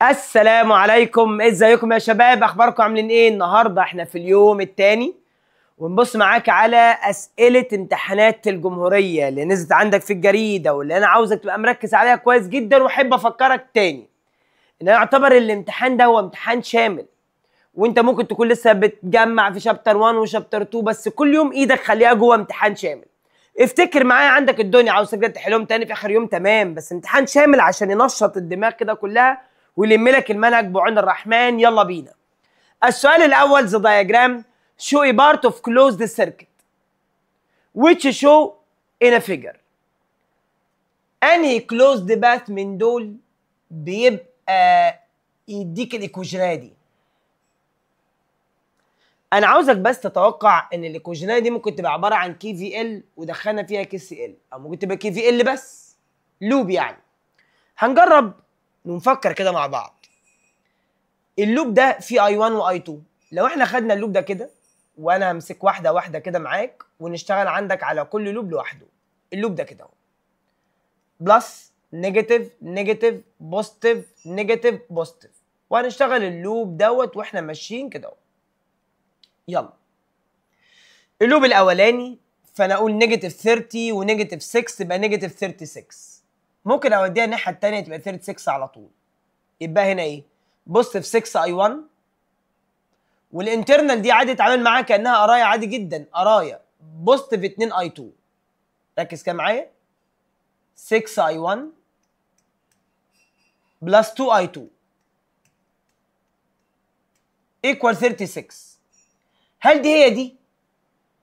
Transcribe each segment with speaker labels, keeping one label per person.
Speaker 1: السلام عليكم، ازيكم يا شباب؟ اخباركم عاملين ايه؟ النهارده احنا في اليوم الثاني ونبص معاك على اسئله امتحانات الجمهوريه اللي نزلت عندك في الجريده، واللي انا عاوزك تبقى مركز عليها كويس جدا. واحب افكرك تاني ان انا اعتبر الامتحان ده هو امتحان شامل، وانت ممكن تكون لسه بتجمع في شابتر 1 وشابتر 2، بس كل يوم ايدك خليها جوه امتحان شامل. افتكر معايا، عندك الدنيا عاوز تبدا تحلهم تاني في اخر يوم، تمام، بس امتحان شامل عشان ينشط الدماغ كده كلها ويلم لك المنهج بعون الرحمن. يلا بينا. السؤال الاول: the diagram show a part of closed circuit which show in a figure. انهي closed path من دول بيبقى يديك الايكويشنيه دي؟ انا عاوزك بس تتوقع ان الايكويشنيه دي ممكن تبقى عباره عن كي في ال ودخلنا فيها كي سي ال، او ممكن تبقى كي في ال بس لوب. يعني هنجرب ونفكر كده مع بعض. اللوب ده فيه اي 1 واي 2. لو احنا خدنا اللوب ده كده، وانا همسك واحده واحده كده معاك ونشتغل عندك على كل لوب لوحده. اللوب ده كده اهو، بلس نيجاتيف نيجاتيف بوزيتيف نيجاتيف بوزيتيف، وهنشتغل اللوب دوت واحنا ماشيين كده اهو. يلا، اللوب الاولاني فانا اقول نيجاتيف 30 ونيجاتيف 6 يبقى نيجاتيف 36. ممكن اوديها الناحيه الثانيه تبقى 36 على طول. يبقى هنا ايه؟ بوزيتيف 6 اي 1، والانترنال دي عادي تتعامل معاها كانها قرايه عادي جدا، قرايه بوزيتيف 2 اي 2. ركز كده معايا، 6 اي 1 بلس 2 اي 2 ايكوال 36. هل دي هي دي؟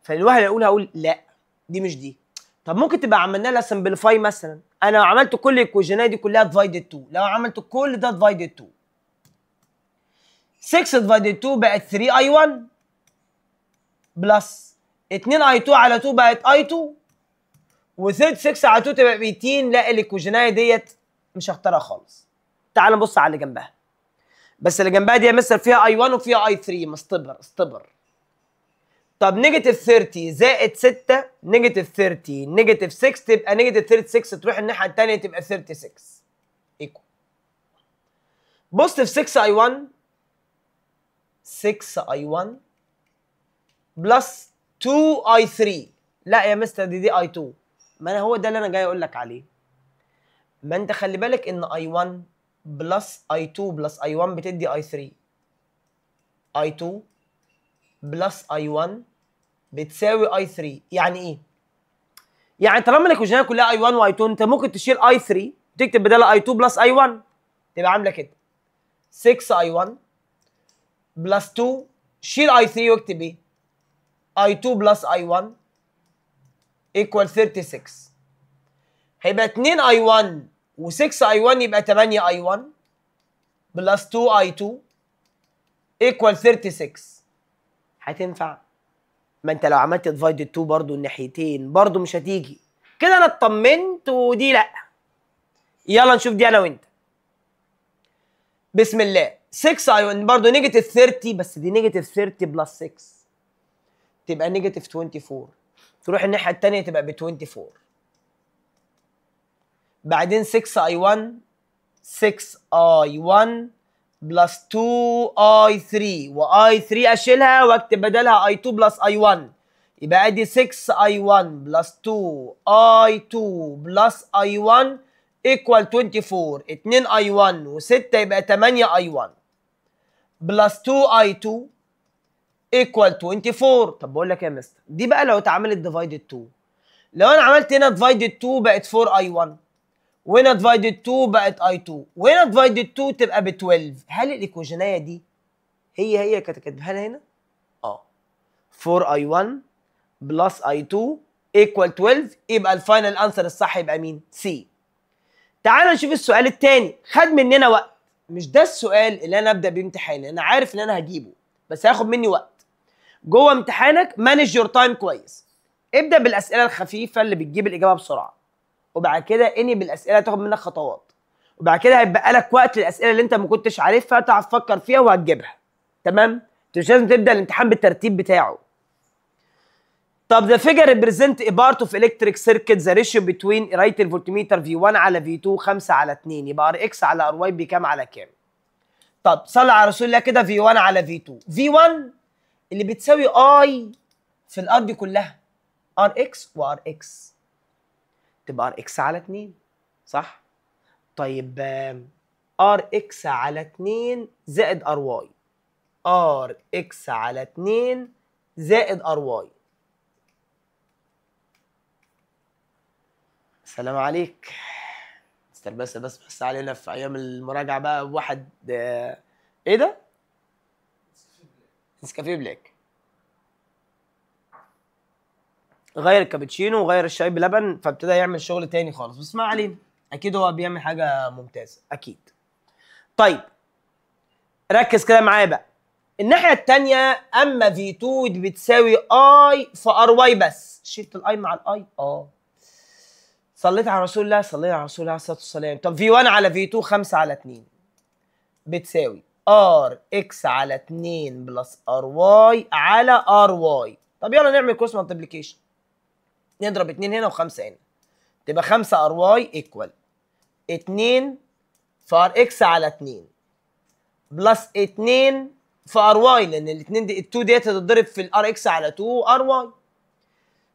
Speaker 1: فالواحد يقول هقول لا دي مش دي. طب ممكن تبقى عملنا لها سمبليفاي مثلا. انا لو عملت كل الايكويشنات دي كلها ديفايدد 2، لو عملت كل ده ديفايدد 2، 6 ديفايدد 2 بقت 3 اي 1 بلس 2 اي 2 على 2 بقت اي 2، و36 على 2 تبقى 200. لا، الايكويشنايه ديت مش هختارها خالص. تعال نبص على اللي جنبها. بس اللي جنبها دي يا مستر فيها اي 1 وفيها اي 3. مستبر. طب نيجاتيف 30 زائد 6 نيجاتيف 30 نيجاتيف 6 تبقى نيجاتيف 36، تروح الناحيه الثانيه تبقى 36 ايكوال بوزيتيف 6 اي 1 6 اي 1 بلس 2 اي 3. لا يا مستر دي اي 2. ما انا هو ده اللي انا جاي اقول لك عليه. ما انت خلي بالك ان اي 1 بلس اي 2 بلس اي 1 بتدي اي 3. اي 2 بلس اي 1 بتساوي اي 3. يعني ايه؟ يعني طالما الايكويشنات كلها اي 1 واي 2، انت ممكن تشيل اي 3 تكتب بدالها اي 2 بلس اي 1، تبقى عامله كده 6 اي 1 بلس 2، شيل اي 3 واكتب ايه؟ اي 2 بلس اي 1 ايكوال 36. هيبقى 2 اي 1 و6 اي 1 يبقى 8 اي 1 بلس 2 اي 2 ايكوال 36. هتنفع؟ ما انت لو عملت ديفايد 2 برضو الناحيتين برضو مش هتيجي كده. انا اطمنت ودي لا. يلا نشوف دي انا وانت. بسم الله. 6 اي 1 برضو نيجاتيف 30، بس دي نيجاتيف 30 بلس 6 تبقى نيجاتيف 24، تروح الناحيه الثانيه تبقى ب 24. بعدين 6 اي 1 6 اي 1 بلس 2 اي 3، واي 3 اشيلها واكتب بدلها اي 2 بلس اي 1، يبقى ادي 6 اي 1 بلس 2 اي 2 بلس اي 1 ايكوال 24. 2 اي 1 و6 يبقى 8 اي 1 بلس 2 اي 2 ايكوال 24. طب بقول لك يا مستر، دي بقى لو اتعملت ديفايدد 2، لو انا عملت هنا ديفايدد 2 بقت 4 اي 1، وهنا ديفايدد 2 بقت اي 2، وهنا ديفايدد 2 تبقى ب 12. هل الايكويشنايه دي هي كانت كاتبها لنا هنا؟ 4 اي 1 بلس اي 2 ايكوال 12، يبقى الفاينل انسر الصح يبقى مين؟ سي. تعال نشوف السؤال الثاني. خد مننا وقت، مش ده السؤال اللي انا ابدا بيه امتحاني، انا عارف ان انا هجيبه بس هياخد مني وقت. جوه امتحانك مانج يور تايم كويس. ابدا بالاسئله الخفيفه اللي بتجيب الاجابه بسرعه، وبعد كده انهي بالاسئله تاخد منك خطوات، وبعد كده هيبقى لك وقت للاسئله اللي انت ما كنتش عارفها تعرف تفكر فيها وهتجيبها. تمام؟ انت مش لازم تبدا الامتحان بالترتيب بتاعه. طب the figure represent a part of electric circuit the ratio between قرايه الفولتميتر V1 على V2 5 على 2، يبقى Rx على Ry بكام على كام؟ طب صلي على رسول الله كده V1 على V2. V1 اللي بتساوي I في الار دي كلها RX و RX، تبقى RX على 2 صح؟ طيب RX على 2 زائد RY، RX على 2 زائد RY. السلام عليك. بس علينا في ايام المراجعه بقى بواحد ايه ده؟ نسكافيه بلاك. غير الكابتشينو وغير الشاي بلبن، فابتدى يعمل شغل تاني خالص، بس ما علينا، اكيد هو بيعمل حاجه ممتازه اكيد. طيب ركز كده معايا بقى. الناحيه الثانيه اما V2 بتساوي I في RY بس، شلت الاي مع الاي صليت على رسول الله، صليت على رسول الله عليه الصلاه والسلام. طب V1 على V2 5 على 2 بتساوي RX على 2 بلس RY على RY. طب يلا نعمل كروس مالتيبليكيشن، نضرب 2 هنا و5 هنا، تبقى 5 RY ايكوال 2 في RX على 2 بلس 2 في RY، لان الاثنين دي ال2 ديت هتتضرب في الRX على 2 RY.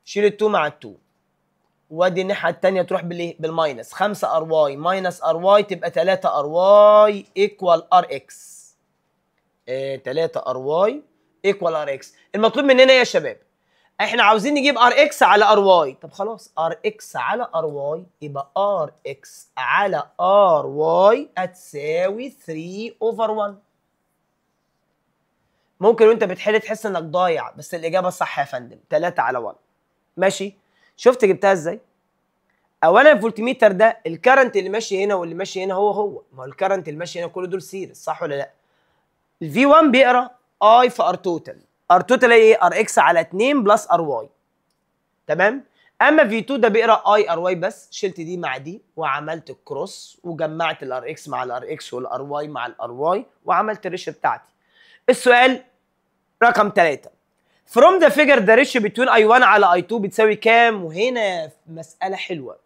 Speaker 1: شيل ال2 مع ال2 وادي الناحيه الثانيه تروح بالايه؟ بالماينس. 5 RY ماينس RY تبقى 3 RY ايكوال RX. 3 RY ايكوال RX. المطلوب مننا ايه يا شباب؟ احنا عاوزين نجيب RX على RY. طب خلاص RX على RY يبقى RX على RY هتساوي 3/1. ممكن وانت بتحل تحس انك ضايع، بس الاجابه الصح يا فندم 3 على 1. ماشي؟ شفت جبتها ازاي؟ اولا الفولتميتر ده الكرنت اللي ماشي هنا واللي ماشي هنا هو ما هو الكرنت اللي ماشي هنا كل دول سيريز، صح ولا لا؟ الفي 1 بيقرا اي في ار توتال. ار توتال ايه؟ ار اكس على 2 بلس ار واي. تمام؟ اما في 2 ده بيقرا اي ار واي بس، شلت دي مع دي وعملت الكروس وجمعت الار اكس مع الار اكس والار واي مع الار واي وعملت الريشيو بتاعتي. السؤال رقم 3. From the figure the ratio between I1 على I2 بتساوي كام؟ وهنا مسألة حلوة.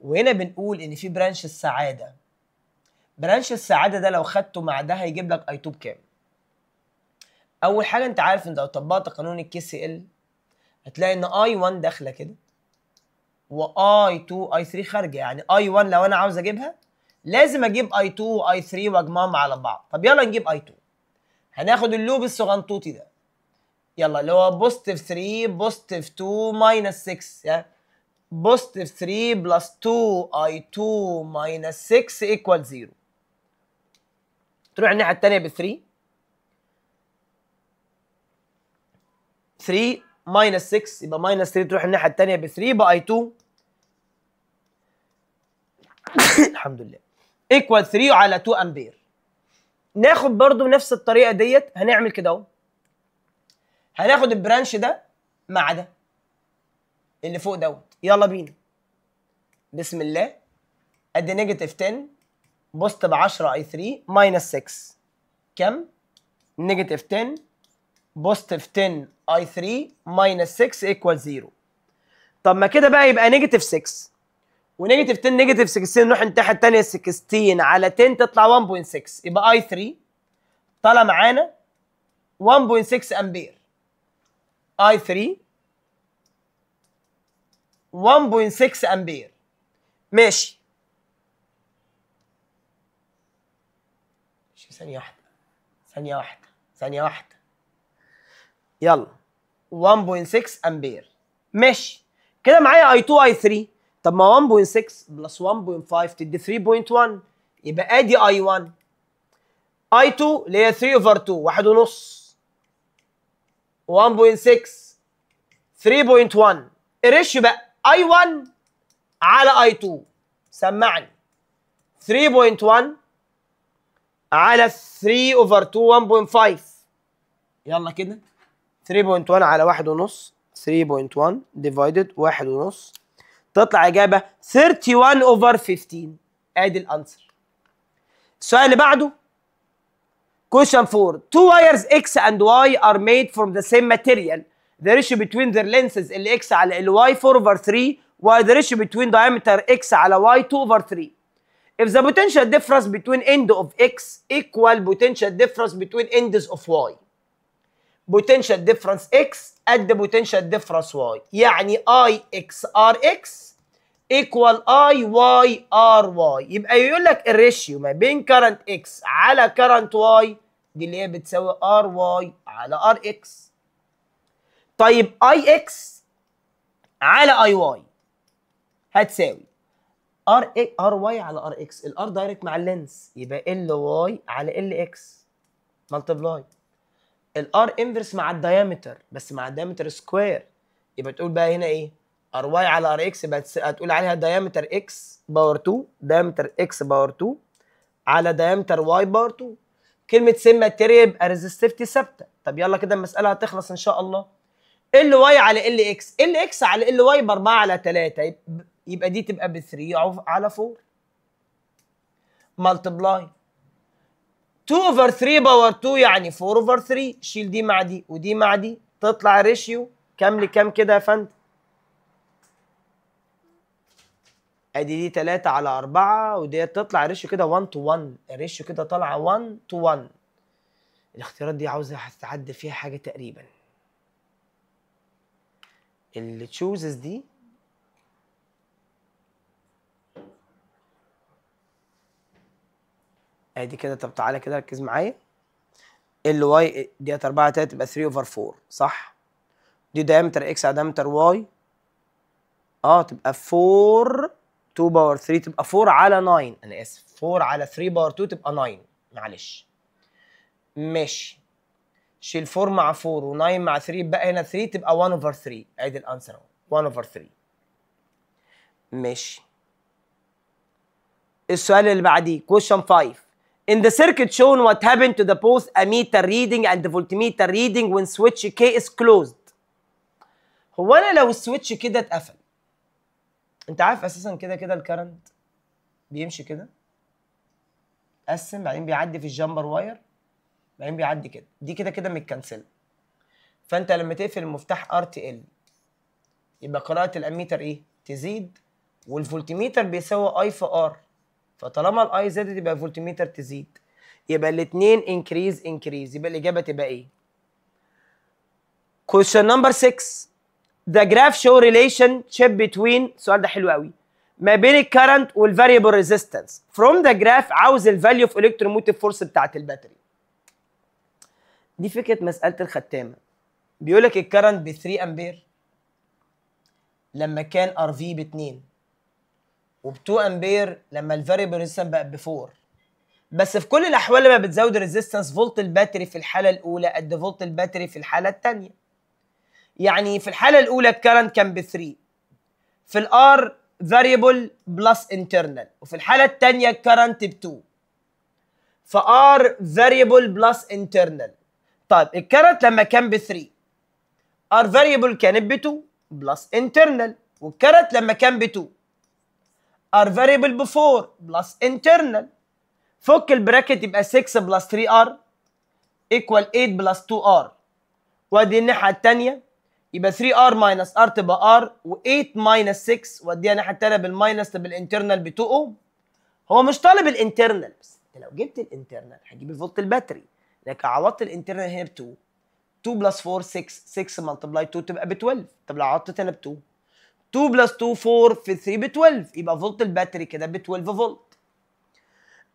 Speaker 1: وهنا بنقول إن في برانش السعادة. برانش السعادة ده لو خدته مع ده هيجيب لك I2 بكام؟ أول حاجة أنت عارف إن لو طبقت قانون الكي سي ال هتلاقي إن I1 داخلة كده و I2 I3 خارجة، يعني I1 لو أنا عاوز أجيبها لازم أجيب I2 و I3 وأجمعهم على بعض. طب يلا نجيب I2. هناخد اللوب الصغنطوطي ده، يلا اللي هو بوزيتيف 3 بوزيتيف 2 ماينس 6، يعني بوزيتيف 3 بلس 2 I2 ماينس 6 ايكوال 0. تروح الناحية التانية ب 3 ماينس 6 يبقى ماينس 3، تروح الناحية التانية ب 3 يبقى I2 الحمد لله ايكوال 3 على 2 امبير. ناخد برضو نفس الطريقة ديت، هنعمل كده اهو، هناخد البرانش ده مع ده اللي فوق دوت. يلا بينا بسم الله. ادي نيجاتيف 10 بوزيتيف 10 اي 3 ماينس 6 كم؟ نيجاتيف 10 بوزيتيف 10 اي 3 ماينس 6 ايكوال 0. طب ما كده بقى يبقى نيجاتيف 6 ونيجاتيف 10 نيجاتيف 16 نروح الناحيه الثانيه 16 على 10 تطلع 1.6 يبقى اي 3 طلع معانا 1.6 امبير. اي 3 1.6 امبير. ماشي ثانية واحدة يلا 1.6 امبير. ماشي كده معايا I2 I3. طب ما 1.6 بلس 1.5 تدي 3.1 يبقى ادي I1 I2 اللي هي 3/2 واحد ونص 1.6 3.1. الريشيو بقى I1 على I2 سمعني 3.1 على 3/2 1.5. يلا كده 3.1 على واحد ونص 3.1 ديفايدد واحد ونص تطلع إجابة 31/15. ادي الانسر. السؤال اللي بعده question 4. Two wires X and Y are made from the same material. The ratio between their lengths ال X على ال Y 4/3 while the ratio between diameter X على Y 2/3. if the potential difference between end of x equal potential difference between ends of y. potential difference x قد potential difference y. يعني I x R x equal I y R y. يبقى يقول لك الريشيو ما بين current x على current y دي اللي هي بتساوي R y على R x. طيب I x على I y هتساوي ار واي على ار اكس. الار دايركت مع اللينس يبقى ال واي على ال اكس ملتبلاي. الار انفرس مع الدايمتر بس مع الدايمتر سكوير، يبقى تقول بقى هنا ايه؟ ار واي على ار اكس يبقى هتقول عليها دايمتر اكس باور 2 دايمتر اكس باور 2 على دايمتر واي باور 2. كلمه سيم ماتيريال يبقى ريزستيفيتي ثابته. طب يلا كده المساله هتخلص ان شاء الله. ال واي على ال اكس، ال اكس على ال واي ب 4 على 3 يبقى دي تبقى ب 3 على 4 ملتبلاي 2 اوفر 3 باور 2 يعني 4 اوفر 3. شيل دي مع دي ودي مع دي تطلع ريشيو كام لكام كده يا فندم؟ ادي دي 3 على 4 ودي تطلع ريشيو كده 1 تو 1. الريشيو كده طالعه 1 تو 1. الاختيارات دي عاوزه هتتعدل فيها حاجه تقريبا. اللي تشوزز دي ادي كده. طب تعالى كده ركز معايا. ال واي ديت 4 3 تبقى 3 اوفر 4 صح؟ دي دايمتر اكس على دايمتر واي تبقى 4 2 باور 3 تبقى 4 على 9. انا اسف 4 على 3 باور 2 تبقى 9 معلش. ماشي شيل 4 مع 4 و9 مع 3 بقى هنا 3 تبقى 1 اوفر 3. ادي الانسر اهو 1 اوفر 3. ماشي السؤال اللي بعديه question 5. In the circuit shown what happened to the both ammeter reading and the voltmeter reading when switch K is closed. هو انا لو السويتش كده اتقفل، انت عارف اساسا كده كده الكرنت بيمشي كده قسم بعدين بيعدي في الجامبر واير بعدين بيعدي كده، دي كده كده متكنسله. فانت لما تقفل المفتاح ار تي ال يبقى قراءه الاميتر ايه؟ تزيد، والفولتميتر بيساوي اي في ار، فطالما الاي زادت يبقى الفولتميتر تزيد، يبقى الاثنين انكريز. يبقى الاجابه تبقى ايه؟ question number 6. The graph show relationship between السؤال ده حلو قوي ما بين الكرنت والفاريبل ريزيستنس. from the graph عاوز الفاليو في الكتروموتيف فورس بتاعت الباتري. دي فكره مساله الختامه. بيقول لك الكرنت ب 3 امبير لما كان ار في ب 2 وب 2 امبير لما الفاريبل ريزيستنس بقى ب 4. بس في كل الاحوال لما بتزود الريزيستنس فولت الباتري في الحاله الاولى قد فولت الباتري في الحاله الثانيه. يعني في الحاله الاولى الكرنت كان ب 3، في الار فاريبل بلس انترنال، وفي الحاله الثانيه الكرنت ب 2 فار فاريبل بلس انترنال. طيب الكرنت لما كان ب 3 ار فاريبل كانت ب 2 بلس انترنال، والكرنت لما كان ب 2 ار فاريبل ب 4 بلس انترنال. فك البراكت يبقى 6 بلس 3 ار ايكوال 8 بلس 2 ار، وادي الناحيه الثانيه يبقى 3 ار ماينس ار تبقى ار، و8 ماينس 6 واديها الناحيه الثانيه بالماينس تبقى الانترنال ب 2 اوم. هو مش طالب الانترنال، بس انت لو جبت الانترنال هتجيب الفولت الباتري، لكن عوضت الانترنال هنا ب 2. 2 بلس 4 6 6 ملتبلاي 2 تبقى ب 12. طب لو عوضت هنا ب 2 2 بلس 2 4 في 3 ب 12 يبقى فولت الباتري كده ب 12 فولت.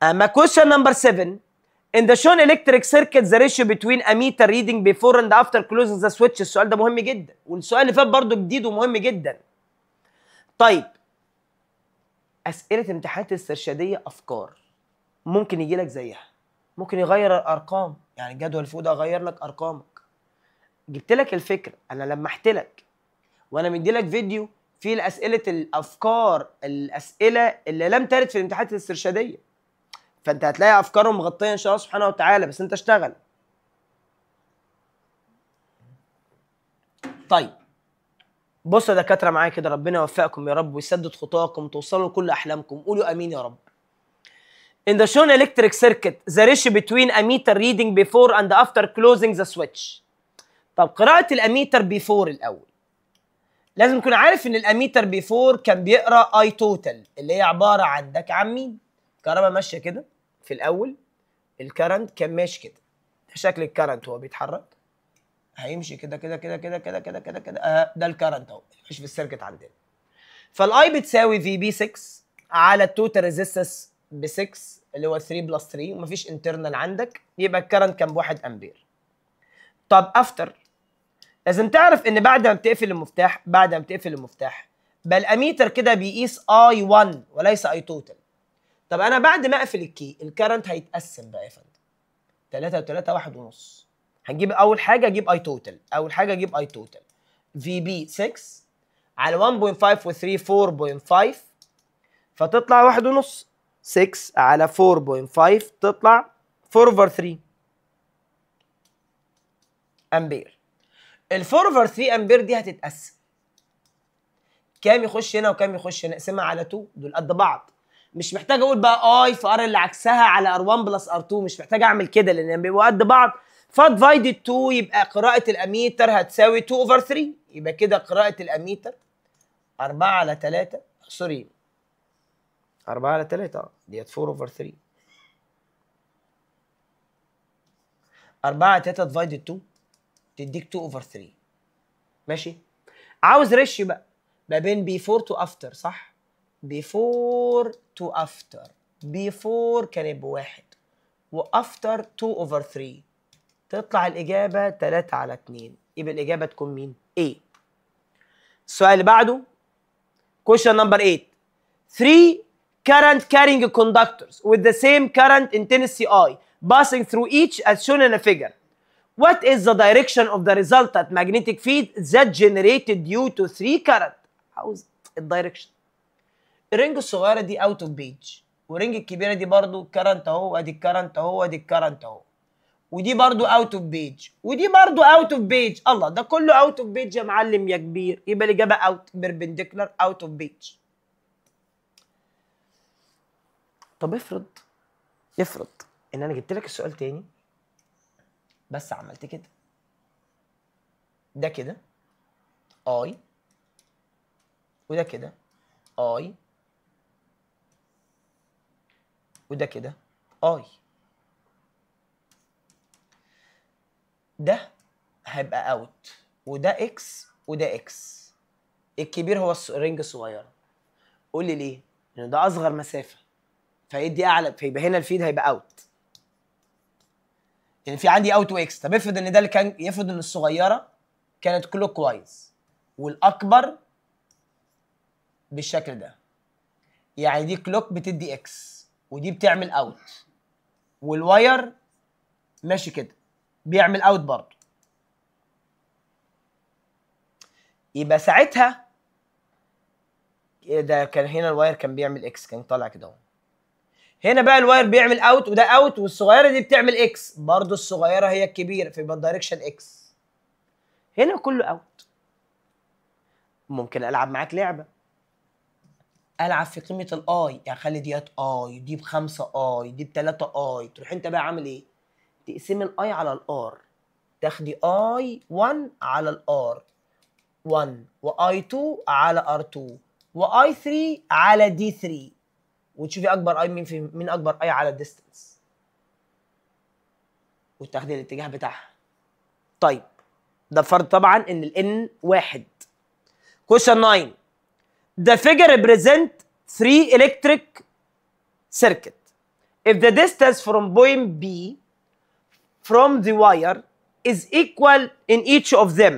Speaker 1: اما question number 7. In the shown electric circuit the ratio between ammeter reading before and after closing the switch. السؤال ده مهم جدا، والسؤال اللي فات برضه جديد ومهم جدا. طيب اسئله امتحانات الاسترشاديه افكار ممكن يجي لك زيها، ممكن يغير الارقام، يعني الجدول اللي فوق ده اغير لك ارقامك. جبت لك الفكره، انا لمحت لك وانا مدي لك فيديو فيه اسئله الافكار، الاسئله اللي لم ترد في الامتحانات الاسترشاديه، فانت هتلاقي افكارهم مغطيه ان شاء الله سبحانه وتعالى، بس انت اشتغل. طيب بصوا يا دكاتره معايا كده، ربنا يوفقكم يا رب ويسدد خطاكم توصلوا لكل احلامكم، قولوا امين يا رب. In the shown electric circuit the ratio between ammeter reading before and after closing the switch. طب قراءة الاميتر بيفور الاول، لازم تكون عارف ان الاميتر بيفور كان بيقرا اي توتال اللي هي عباره عندك عن مين؟ الكهرباء ماشيه كده في الاول، الكرنت كان ماشي كده، شكل الكرنت هو بيتحرك هيمشي كده كده كده كده كده كده كده كده، ده الكرنت اهو مش في السيركت عندنا. فالاي بتساوي في بي 6 على التوتال ريزيستنس ب 6 اللي هو 3 بلس 3 ومفيش انترنال عندك، يبقى الكرنت كان ب 1 امبير. طب افتر لازم تعرف ان بعد ما بتقفل المفتاح بقى الاميتر كده بيقيس اي 1 وليس اي توتال. طب انا بعد ما اقفل الكي الكرنت هيتقسم بقى يا فندم 3 و3 1 ونص. هنجيب اول حاجه اجيب اي توتال، في بي 6 على 1.5 و 3 4.5 فتطلع 1 ونص. 6 على 4.5 تطلع 4 over 3 امبير. ال 4 over 3 امبير دي هتتقسم كام يخش هنا وكام يخش هنا، اقسمها على 2 دول قد بعض. مش محتاج اقول بقى اي في ار اللي عكسها على ار1 بلس ار2، مش محتاج اعمل كده لان بيبقوا قد بعض. فديفايدد 2 يبقى قراءة الاميتر هتساوي 2 over 3، يبقى كده قراءة الاميتر 4 على 3 سوري 4 على 3 ديت 4 over 3. 4 على 3 ديفايدد 2 تديك 2 over 3. ماشي. عاوز ريشيو بقى ما بين بيفور تو افتر، صح؟ بيفور تو افتر، بيفور كانت بواحد وافتر 2 over 3 تطلع الاجابه 3 على 2، يبقى الاجابه تكون مين؟ A. السؤال اللي بعده question number 8. 3 current carrying conductors with the same current intensity I passing through each as shown in a figure. What is the direction of the resultant magnetic field that generated due to 3 current؟ عاوز الدايركشن. الرينج الصغيره دي اوت اوف بيج، والرينج الكبيره دي برضو كرنت اهو، ادي الكرنت اهو، ادي الكرنت اهو، ودي برضو اوت اوف بيج، ودي برضو اوت اوف بيج. الله، ده كله اوت اوف بيج يا معلم يا كبير، يبقى الاجابه اوت بيربنديكولار اوت اوف بيج. طب افرض ان انا جبت لك السؤال تاني بس عملت كده، ده كده اي وده كده اي وده كده اي، ده هيبقى اوت وده اكس وده اكس. الكبير هو الرينج الصغيره. قول لي ليه؟ لان ده اصغر مسافه فيدي اعلى، فيبقى هنا الفيد هيبقى اوت. يعني في عندي اوت واكس. طب افرض ان ده اللي كان، يفرض ان الصغيره كانت كلوك وايز والاكبر بالشكل ده، يعني دي كلوك بتدي اكس ودي بتعمل اوت، والواير ماشي كده بيعمل اوت برضه. يبقى ساعتها ده كان هنا الواير كان بيعمل اكس، كان طالع كده اهو. هنا بقى الواير بيعمل اوت وده اوت، والصغيره دي بتعمل اكس برضه، الصغيره هي الكبيره فيبقى الدايركشن اكس. هنا كله اوت. ممكن العب معاك لعبه، العب في قيمه الاي، يعني اخلي ديت اي دي ب5 اي دي ب3 اي. تروح انت بقى عامل ايه؟ تقسم الاي على الار، تاخدي اي 1 على الار 1 واي 2 على ار 2 واي 3 على دي 3، وتشوفي اكبر اي مين اكبر اي على الديستنس وتاخدي الاتجاه بتاعها. طيب ده فرض طبعا ان الان واحد. question 9. The figure represent 3 electric circuit. If the distance from point B from the wire is equal in each of them,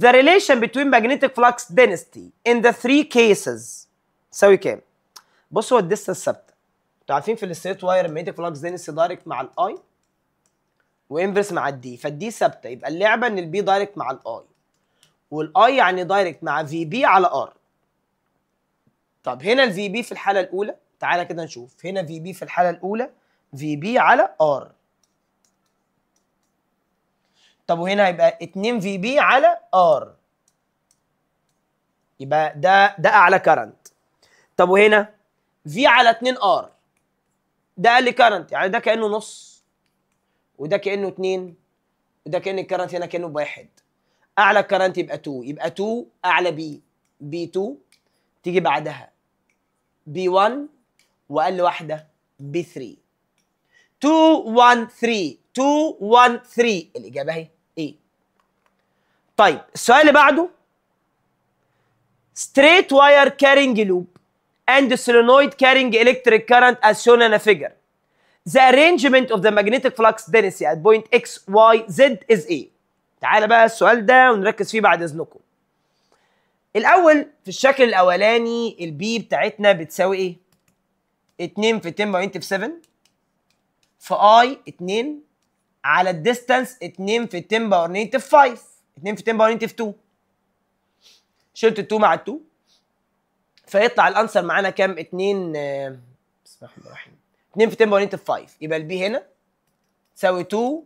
Speaker 1: the relation between magnetic flux density in the 3 cases تساوي كام؟ بص، هو الديستنس ثابته. انتوا عارفين في الستريت واير المagnetic flux density دايركت مع الاي وانفرس مع الدي، فالدي ثابته، يبقى اللعبه ان البي دايركت مع الاي والاي يعني دايركت مع في بي على ار. طب هنا الفي بي في الحاله الاولى، تعالى كده نشوف هنا في بي في الحاله الاولى في بي على ار. طب وهنا هيبقى 2 في بي على ار، يبقى ده اعلى كارنت. طب وهنا في على 2 ار، ده اقل كارنت، يعني ده كانه نص وده كانه 2 وده كان الكارنت هنا كانه بواحد. اعلى كارنت يبقى 2، يبقى 2 اعلى بي، بي 2 تيجي بعدها بي 1 واقل واحده ب 3. 2 1 3 2 1 3 الاجابه اهي ايه. طيب السؤال اللي بعده straight wire carrying loop and solenoid carrying electric current as shown in a figure. The arrangement of the magnetic flux density at point x, y, z is A. تعالى بقى السؤال ده ونركز فيه بعد اذنكم. الاول في الشكل الاولاني البي بتاعتنا بتساوي ايه؟ 2 في 10 باور نيجاتيف 7 في اي 2 على الديستانس 2 في 10 باور نيجاتيف 5 2 في 10 باور نيجاتيف 2. شلت ال 2 مع ال 2 فيطلع الانسر معانا كام؟ 2 بسم الله الرحمن الرحيم 2 في 10 باور نيجاتيف 5. يبقى البي هنا تساوي 2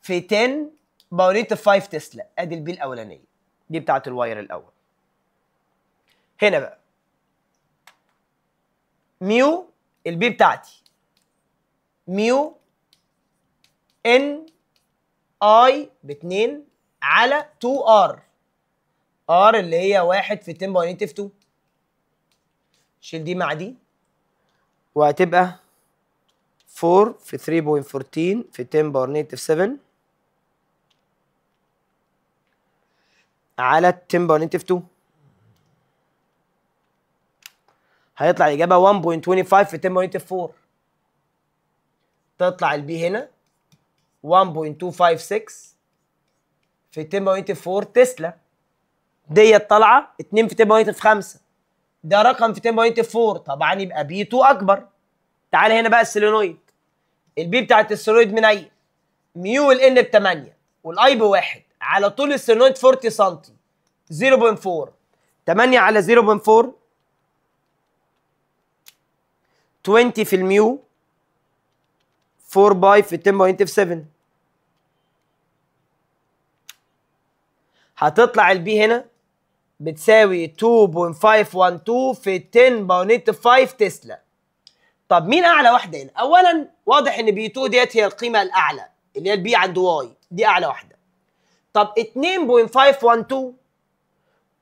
Speaker 1: في 10 باور نيجاتيف 5 تسلا. ادي البي الاولانيه دي بتاعت الواير الاول. هنا بقى ميو البي بتاعتي ميو ان اي ب 2 على 2 ار. ار اللي هي 1 في 10 باور نيجاتيف 2. شيل دي مع دي وهتبقى 4 في 3.14 في 10 باور نيجاتيف 7 على 10 باور نيجاتيف 2. هيطلع الإجابة 1.25 في 10 باور نيجاتيف 4. تطلع البي هنا 1.256 في 10 باور نيجاتيف 4 تسلا. ديت طالعة 2 في 10 باور نيجاتيف 5. ده رقم في 10 باور نيجاتيف 4 طبعا يبقى بي 2 أكبر. تعالى هنا بقى السولينويد. البي بتاعت السولينويد منيل ميو الان ب 8 والاي ب 1 على طول السولينويد 40 سم 0.4. 8 على 0.4 20 في الميو 4 باي في 10 باور نيجاتيف 7. هتطلع البي هنا بتساوي 2.512 في 10 باور نيجاتيف 5 تسلا. طب مين اعلى واحده هنا؟ اولا واضح ان بي 2 ديت هي القيمه الاعلى اللي هي البي عند واي دي اعلى واحده. طب 2.512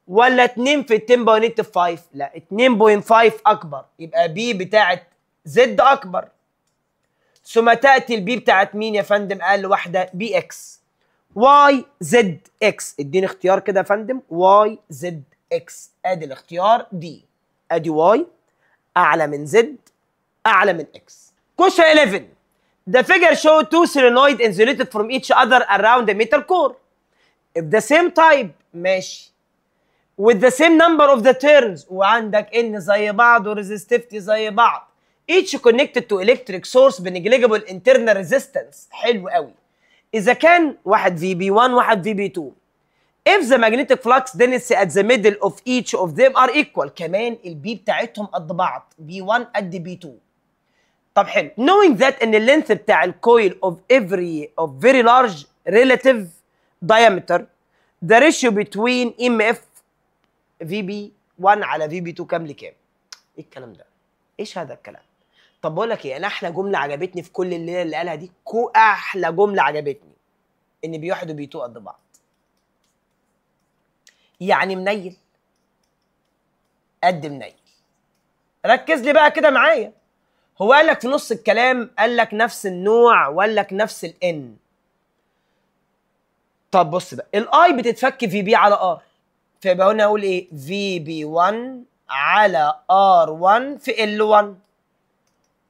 Speaker 1: ولا 2 في 10 باور نيجاتيف 5؟ لا 2.5 اكبر يبقى بي بتاعت زد اكبر. ثم تاتي البي بتاعت مين يا فندم؟ اقل واحده بي اكس. واي زد اكس. اديني اختيار كده يا فندم. واي زد اكس. ادي الاختيار دي. ادي واي اعلى من زد اعلى من اكس. Question 11. The figure show two solenoids insulated from each other around the metal core. If the same type ماشي with the same number of the turns وعندك ان زي بعض وريزستيفيتي زي بعض each connected to electric source بnegligible internal resistance. حلو قوي. اذا كان واحد في بي 1 واحد في بي 2 if the magnetic flux density at the middle of each of them are equal. كمان البي بتاعتهم قد بعض بي 1 قد بي 2. طب حلو. knowing that ان اللينث بتاع الكويل of very large relative diameter the ratio between EMF VB1 على VB2 كام لكام؟ ايه الكلام ده؟ ايش هذا الكلام؟ طب بقول لك ايه، انا احلى جمله عجبتني في كل الليله اللي قالها دي، احلى جمله عجبتني ان بي 1 وبي 2 قد بعض. يعني منيل قد منيل. ركز لي بقى كده معايا. هو قال لك في نص الكلام قال لك نفس النوع وقال لك نفس الان. طب بص بقى الاي بتتفك في بي على ار، فيبقى هنا اقول ايه؟ في بي 1 على ار 1 في ال 1.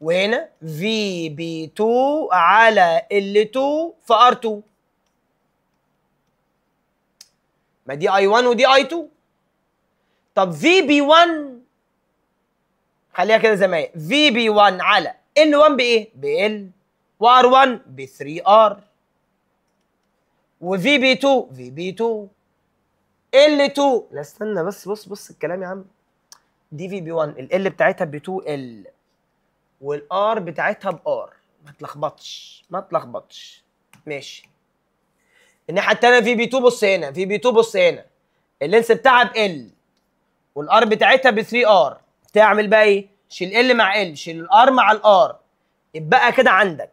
Speaker 1: وهنا في بي 2 على ال 2 في ار 2. ما دي اي 1 ودي اي 2. طب في بي 1 خليها كده زي ما هي، في بي 1 على ال 1 بايه؟ بال، وار 1 ب 3 ار، وفي بي 2 في بي 2 ال 2. لا استنى بس، بص الكلام يا عم. دي في بي 1 ال بتاعتها ب 2 ال والار بتاعتها بار. ما تلخبطش ماشي. الناحيه الثانيه في بي 2 بص هنا، في بي 2 بص هنا، اللينس بتاعها ب ال والار بتاعتها ب 3 ار. تعمل بقى ايه؟ شيل ال مع ال، شيل الار مع الار، يبقى كده عندك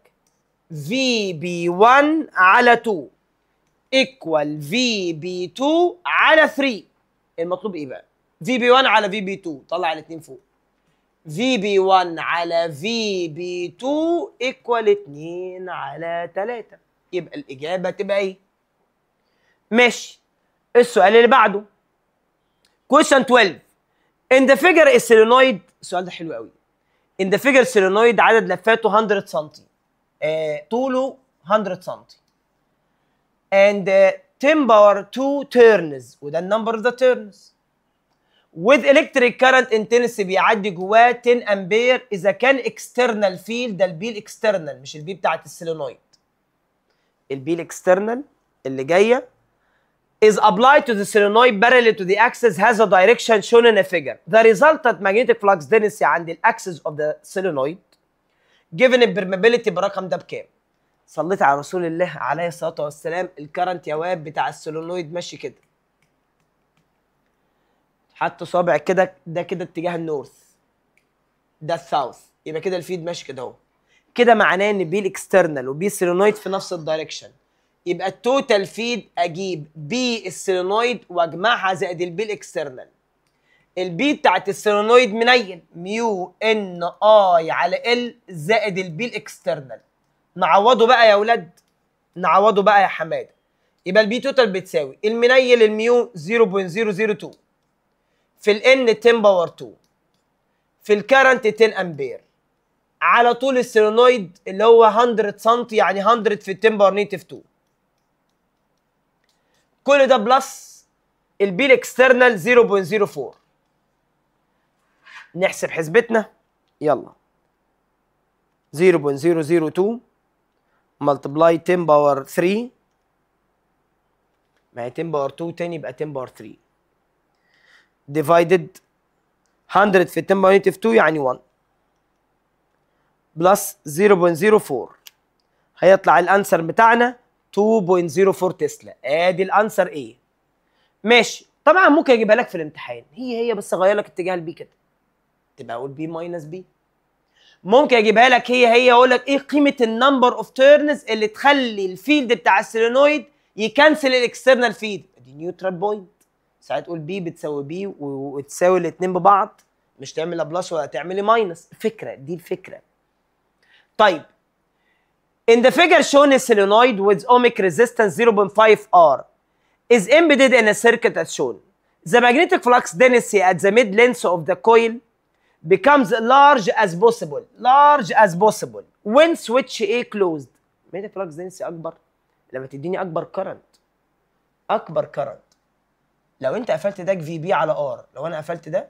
Speaker 1: في بي 1 على 2 ايكوال في بي 2 على 3. المطلوب ايه بقى؟ في بي 1 على في بي 2 طلع الاثنين فوق. في بي 1 على في بي 2 ايكوال 2 على 3. يبقى الإجابة تبقى إيه؟ ماشي. السؤال اللي بعده question 12 in the figure السولينويد. السؤال ده حلو قوي. in the figure solenoid عدد لفاته 100 سم، طوله 100 سم and 10 باور 2 turns، وده النمبر of the turns with electric current intensity بيعدي جواه 10 امبير اذا كان external field. ده البي الاكسترنال مش البي بتاعت السولينويد. البي الاكسترنال اللي جايه is applied to the solenoid parallel to the axis has a direction shown in a figure. The resultant magnetic flux density عند الاكسس of the solenoid given permeability برقم ده بكام؟ صليت على رسول الله عليه الصلاه والسلام. الكرنت يا واد بتاع السولينويد ماشي كده، حط صابع كده، ده كده اتجاه النورث، ده الساوث، يبقى كده الفيد ماشي كده اهو. كده معناه ان بي الاكسترنال وبي السولينويد في نفس الدايركشن، يبقى التوتال فيد اجيب بي السولينويد واجمعها زائد البي الاكسترنال. البي بتاعت السولينويد منيل ميو ان اي على ال زائد البي الاكسترنال. نعوضه بقى يا اولاد، نعوضه بقى يا حماده. يبقى البي توتال بتساوي المنيل الميو 0.002 في الان 10 باور 2 في الكرنت 10 امبير على طول السولينويد اللي هو 100 سم، يعني 100 في 10 باور نيجاتيف 2. كل ده بلس البي الاكسترنال 0.04. نحسب حسبتنا يلا. 0.002 ملتبلاي 10 باور 3، ما هي 10 باور 2 تاني يبقى 10 باور 3 ديفايدد 100 في 10 باور نيجاتيف 2 يعني 1 بلس 0.04. هيطلع الانسر بتاعنا 2.04 تسلا. ادي الانسر ايه. ماشي. طبعا ممكن اجيبها لك في الامتحان هي بس اغير لك اتجاه البي كده تبقى اقول بي ماينس بي. ممكن اجيبها لك هي اقول لك ايه قيمه النمبر اوف تيرنز اللي تخلي الفيلد بتاع السولينويد يكنسل الاكسترنال فيد. دي نيوترال بوينت. ساعات تقول بي بتساوي بي وتساوي الاثنين ببعض، مش تعمل لا بلس ولا تعملي ماينس. فكره دي الفكره. طيب in the figure shown a solenoid with ohmic resistance 0.5 R is embedded in a circuit as shown. The magnetic flux density at the mid length of the coil becomes large as possible when switch A closed. magnetic flux density اكبر لما تديني اكبر كرنت. لو انت قفلت ده في بي على ار، لو انا قفلت ده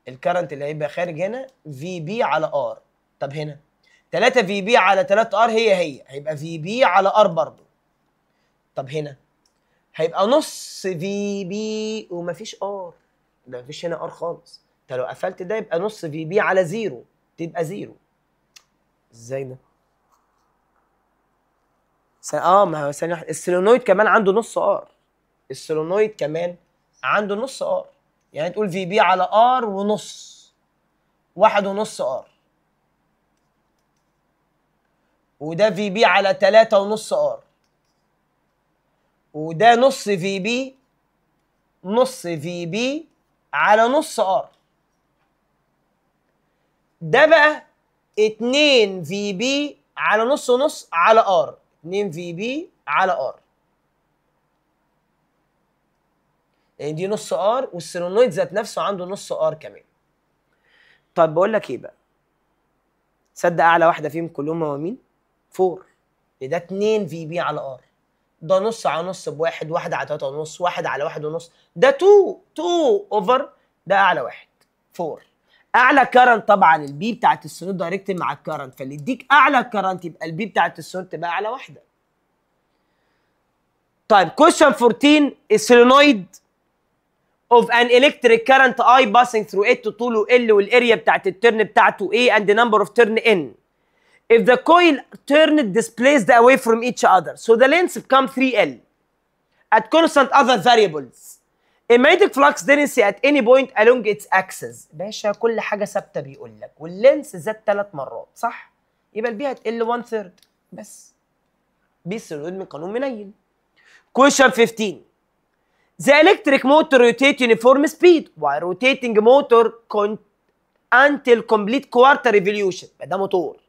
Speaker 1: الكرنت اللي هيبقى خارج هنا في بي على ار. طب هنا 3 في بي على 3 ار هيبقى في بي على ار برضه. طب هنا هيبقى نص في بي ومفيش ار، ده مفيش هنا ار خالص. انت لو قفلت ده يبقى نص في بي على 0 تبقى 0. ازاي ده؟ ما هو ثانيه واحده. السولينويد كمان عنده نص ار. السولينويد كمان عنده نص ار، يعني تقول في بي على ار ونص، 1.5 ار، وده في بي على 3.5 ار، وده نص في بي على نص ار. ده بقى 2 في بي على نص على ار، 2 في بي على ار، يعني دي نص ار والسولينويد ذات نفسه عنده نص ار كمان. طب بقول لك ايه بقى، صدق اعلى واحده فيهم كلهم هو مين؟ 4. ده 2 في بي على ار، ده نص على نص بواحد، 1 على 3.5، 1 على 1.5، ده 2 اوفر، ده اعلى واحد 4. اعلى كرنت طبعا البي بتاعت السولينويد دايركت مع الكرنت، فاللي يديك اعلى كرنت يبقى البي بتاعت السولينويد تبقى اعلى واحده. طيب question 14 السولينويد of an electric current I passing through it طوله L والاريا بتاعت الترن بتاعته A and the number of turn N. If the coil turned displaced away from each other, so the length become 3L at constant other variables. A magnetic flux density at any point along its axis. باشا كل حاجة ثابتة بيقول لك، واللينس زاد 3 مرات صح؟ يبقى البي هتقل 1/3 بس. بي السولينويد من قانون منيل. Question 15. The electric motor rotate uniform speed while rotating motor until complete quarter revolution. ده موتور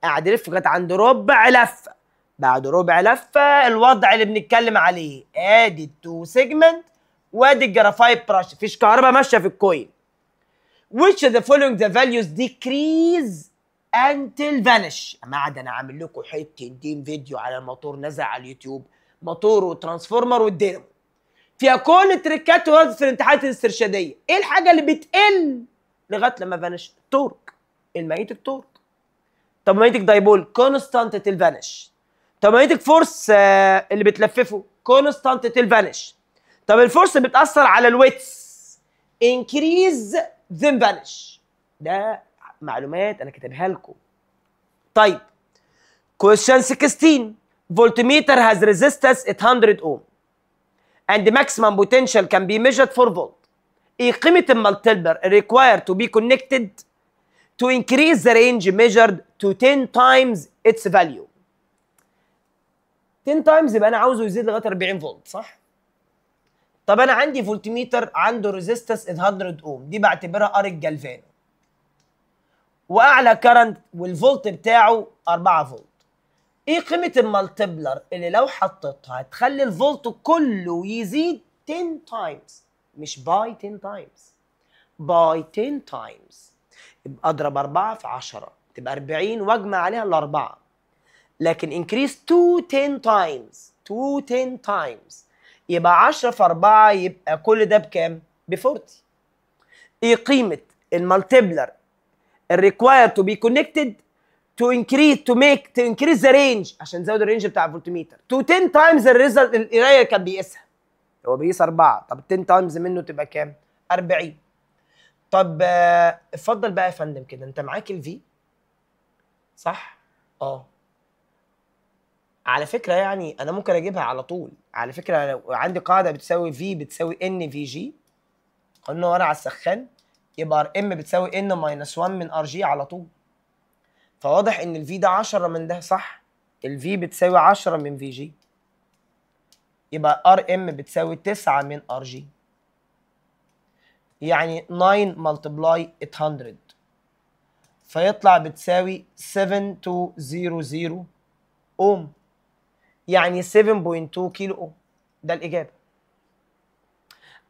Speaker 1: قاعد يلف لغايه عند ربع لفه. بعد ربع لفه الوضع اللي بنتكلم عليه، ادي التو سيجمنت وادي الجرافايت براش، مفيش كهرباء ماشيه في الكويل. which of the following the values decrease until vanish. اما قاعد انا عامل لكم حتتين فيديو على الموتور نزل على اليوتيوب، موتور وترانسفورمر والدينامو، فيها كل التريكات وردت في الامتحانات الاسترشاديه. ايه الحاجه اللي بتقل لغايه لما فانش؟ التورك، المagnetic تورك. طب magnetic دايبول كونستانت تيل فانش. طب magnetic فورس اللي بتلففه كونستانت تيل فانش. طب الفورس اللي بتاثر على الويتس انكريز ذن فانش. ده معلومات انا كاتبها لكم. طيب question 16 voltmeter has resistance 800 ohm and the maximum potential can be measured 4 volt. ايه قيمة المالتيبلر required to be connected to increase the range measured to 10 times its value. 10 times يبقى انا عاوزه يزيد لغاية 40 فولت صح؟ طب انا عندي فولتميتر عنده ريزيستنس 800 اوم، دي بعتبرها ار الجلفانو. واعلى كرنت والفولت بتاعه 4 فولت. ايه قيمة المالتيبلر اللي لو حطيتها هتخلي الفولت كله يزيد 10 تايمز؟ مش باي 10 تايمز، باي 10 تايمز. يبقى اضرب 4 في 10 تبقى 40 واجمع عليها الاربعه. لكن انكريس تو 10 تايمز، تو 10 تايمز يبقى 10 في 4 يبقى كل ده بكام؟ ب 40. ايه قيمة المالتيبلر الريكواير تو بي كونكتد to increase the range عشان نزود الرينج بتاع الفولتميتر to 10 times الريزلت القرايه كان بيقيسها. هو بيقيس 4، طب 10 تايمز منه تبقى كام؟ 40. طب اتفضل بقى يا فندم كده، انت معاك الفي صح؟ على فكره يعني انا ممكن اجيبها على طول. على فكره لو عندي قاعده بتساوي في بتساوي ان في جي، قلنا ورا على السخان، يبقى ار ام بتساوي ان ماينس 1 من ار جي على طول. فواضح ان الفي ده 10 من ده صح؟ الفي بتساوي 10 من في جي، يبقى ار ام بتساوي 9 من ار جي، يعني 9 ملتبلاي 800 فيطلع بتساوي 7200 اوم، يعني 7.2 كيلو اوم. ده الاجابه.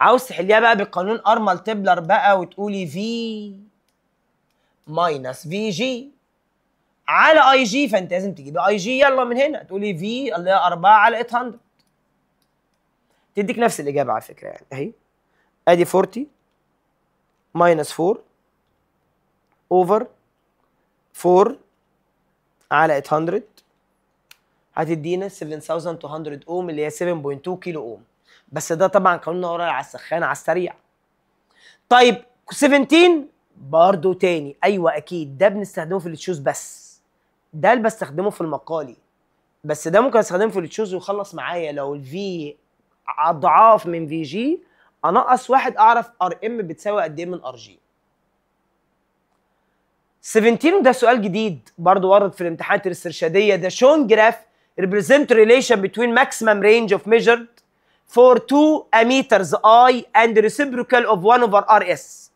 Speaker 1: عاوز تحليها بقى بقانون ار ملتبلر بقى وتقولي في ماينس في جي على اي جي، فانت لازم تجيبي اي جي. يلا من هنا تقولي في اللي هي 4 على 800 تديك نفس الاجابه على فكره. يعني اهي ادي 40 ماينس 4 اوفر 4 على 800 هتدينا 7200 اوم اللي هي 7.2 كيلو اوم. بس ده طبعا قانون ورايا على السخان على السريع. طيب 17 برضه تاني، ايوه اكيد ده بنستخدمه في التشوز، بس ده اللي بستخدمه في المقالي، بس ده ممكن استخدمه في التشوز ويخلص معايا. لو الفي اضعاف من في جي انقص واحد اعرف ار ام بتساوي قد ايه من ار جي. 17 ده سؤال جديد برضه ورد في الامتحانات الاسترشاديه. ده shown graph represent relation between maximum range of measured for 2 ammeters I and reciprocal of 1 over RS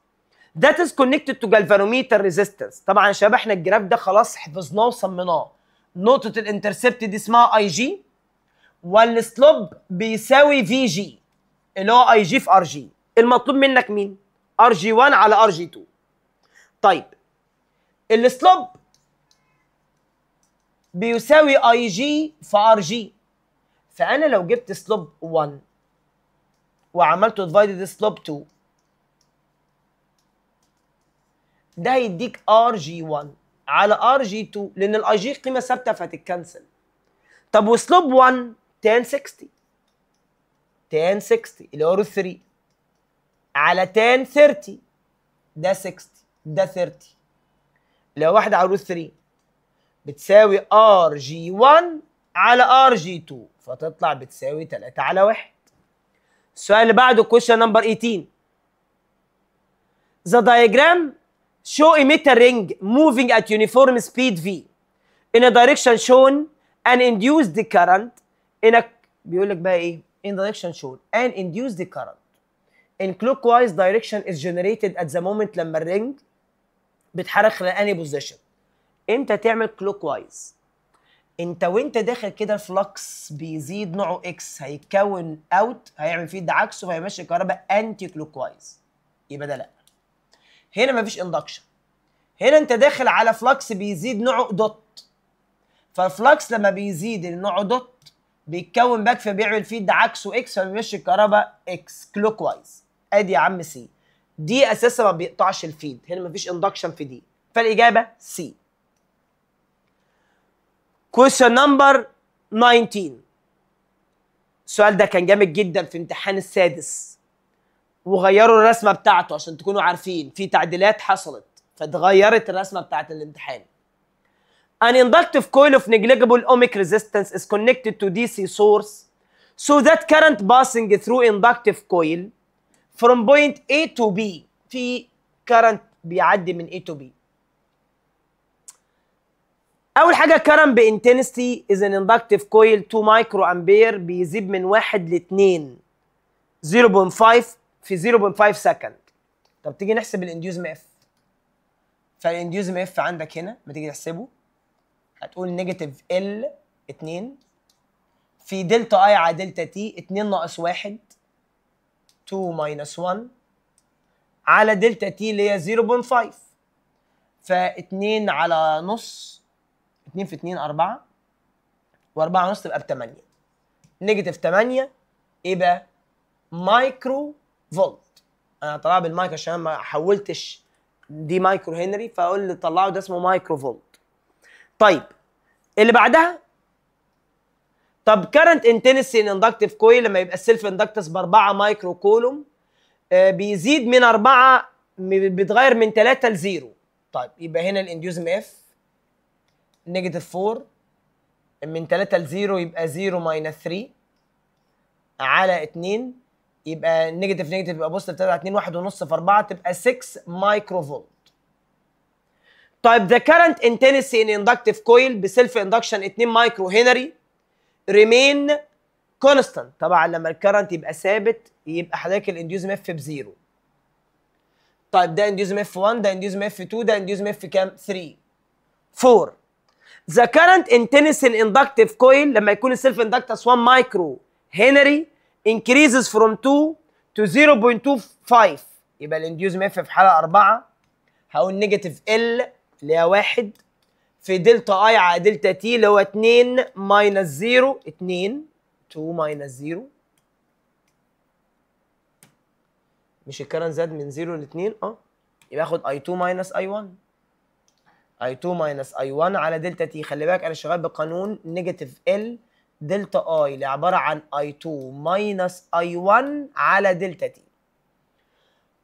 Speaker 1: that is connected to galvanometer resistance. طبعا يا شباب احنا الجراف ده خلاص حفظناه وصممناه. نقطه الانترسبت دي اسمها اي جي، والسلوب بيساوي في جي اللي هو اي جي في ار جي. المطلوب منك مين؟ ار جي 1 على ار جي 2. طيب السلوب بيساوي اي جي في ار جي، فانا لو جبت سلوب 1 وعملته ديفايدد سلوب 2 ده هيديك ار جي 1 على ار جي 2 لان الاي جي قيمه ثابته فهتتكنسل. طب وسلوب 1 tan 60 اللي هو روت 3 على tan 30 ده 60 ده 30 اللي هو 1 على روت 3 بتساوي ار جي 1 على ار جي 2 فتطلع بتساوي 3 على 1. السؤال اللي بعده question number 18. The diagram show emitter ring moving at uniform speed v in a direction shown and induce the current in a بيقول لك بقى ايه؟ in direction shown and induce the current in clockwise direction is generated at the moment لما الرينج بيتحرك خلال انهي بوزيشن؟ امتى تعمل كلوك وايز؟ انت وانت داخل كده الفلكس بيزيد نوعه اكس، هيتكون اوت، هيعمل فيد عكسه، فيمشي الكهرباء انتي كلوك وايز، يبقى ده لا. هنا مفيش اندكشن، هنا انت داخل على فلكس بيزيد نوعه دوت، فالفلكس لما بيزيد نوعه دوت بيتكون باك فبيعمل فيد عكسه اكس، فبيمشي الكهرباء اكس كلوك وايز. ادي يا عم سي، دي اساسا ما بيقطعش الفيد، هنا مفيش اندكشن في دي، فالاجابه سي. question number 19. السؤال ده كان جامد جدا في امتحان السادس، وغيروا الرسمه بتاعته عشان تكونوا عارفين في تعديلات حصلت فاتغيرت الرسمه بتاعت الامتحان. An inductive coil of negligible ohmic resistance is connected to DC source so that current passing through inductive coil from point A to B. في current بيعدي من A to B. أول حاجة current بintensity is an inductive coil 2 مايكرو أمبير بيزيد من 1 ل 2 0.5 في 0.5 سكند. طب تيجي نحسب الانديوزم اف. فالانديوزم اف عندك هنا ما تيجي تحسبه هتقول نيجاتيف ال 2 في دلتا اي على دلتا تي 2 ناقص 1 2 ماينس 1 على دلتا تي اللي هي 0.5، ف2 على نص 2 في 2 4 و4 ونص تبقى ب 8. نيجاتيف 8 ايه بقى؟ مايكرو فولت. انا طلعها بالمايك عشان ما حولتش دي مايكرو هنري، فاقول اللي طلعه ده اسمه مايكرو فولت. طيب اللي بعدها، طب كارنت انتنسي ان اندكتيف كويل لما يبقى السيلف اندكتنس ب 4 مايكرو كولوم بيزيد من 4 بيتغير من 3 ل 0. طيب يبقى هنا الانديوزم اف نيجاتيف 4 من 3 ل 0 يبقى 0 ماينس 3 على 2 يبقى نيجاتيف يبقى بوزيتيف 3 على 2 1 ونص في 4 تبقى 6 مايكرو فولت. طيب the current intensity in inductive coil بسيلف اندكشن 2 مايكرو هنري remain constant. طبعا لما الكرنت يبقى ثابت يبقى حضرتك الانديوزم اف بزيرو. طيب ده انديوزم اف 1، ده انديوزم اف 2، ده انديوزم اف كام؟ 3 4. The current intensity in inductive coil لما يكون السيلف اندكتنس 1 مايكرو هنري increases from 2 to 0.25 يبقى الانديوزم اف في حاله 4 هقول نيجاتيف ال اللي هي 1 في دلتا اي على دلتا تي اللي هو 2 ماينس 0 2 ماينس 0. مش الكرنت زاد من 0 ل 2 يبقى اخد اي 2 ماينس اي 1 اي 2 ماينس اي 1 على دلتا تي. خلي بالك انا شغال بقانون نيجاتيف ال دلتا اي اللي عباره عن اي 2 ماينس اي 1 على دلتا تي.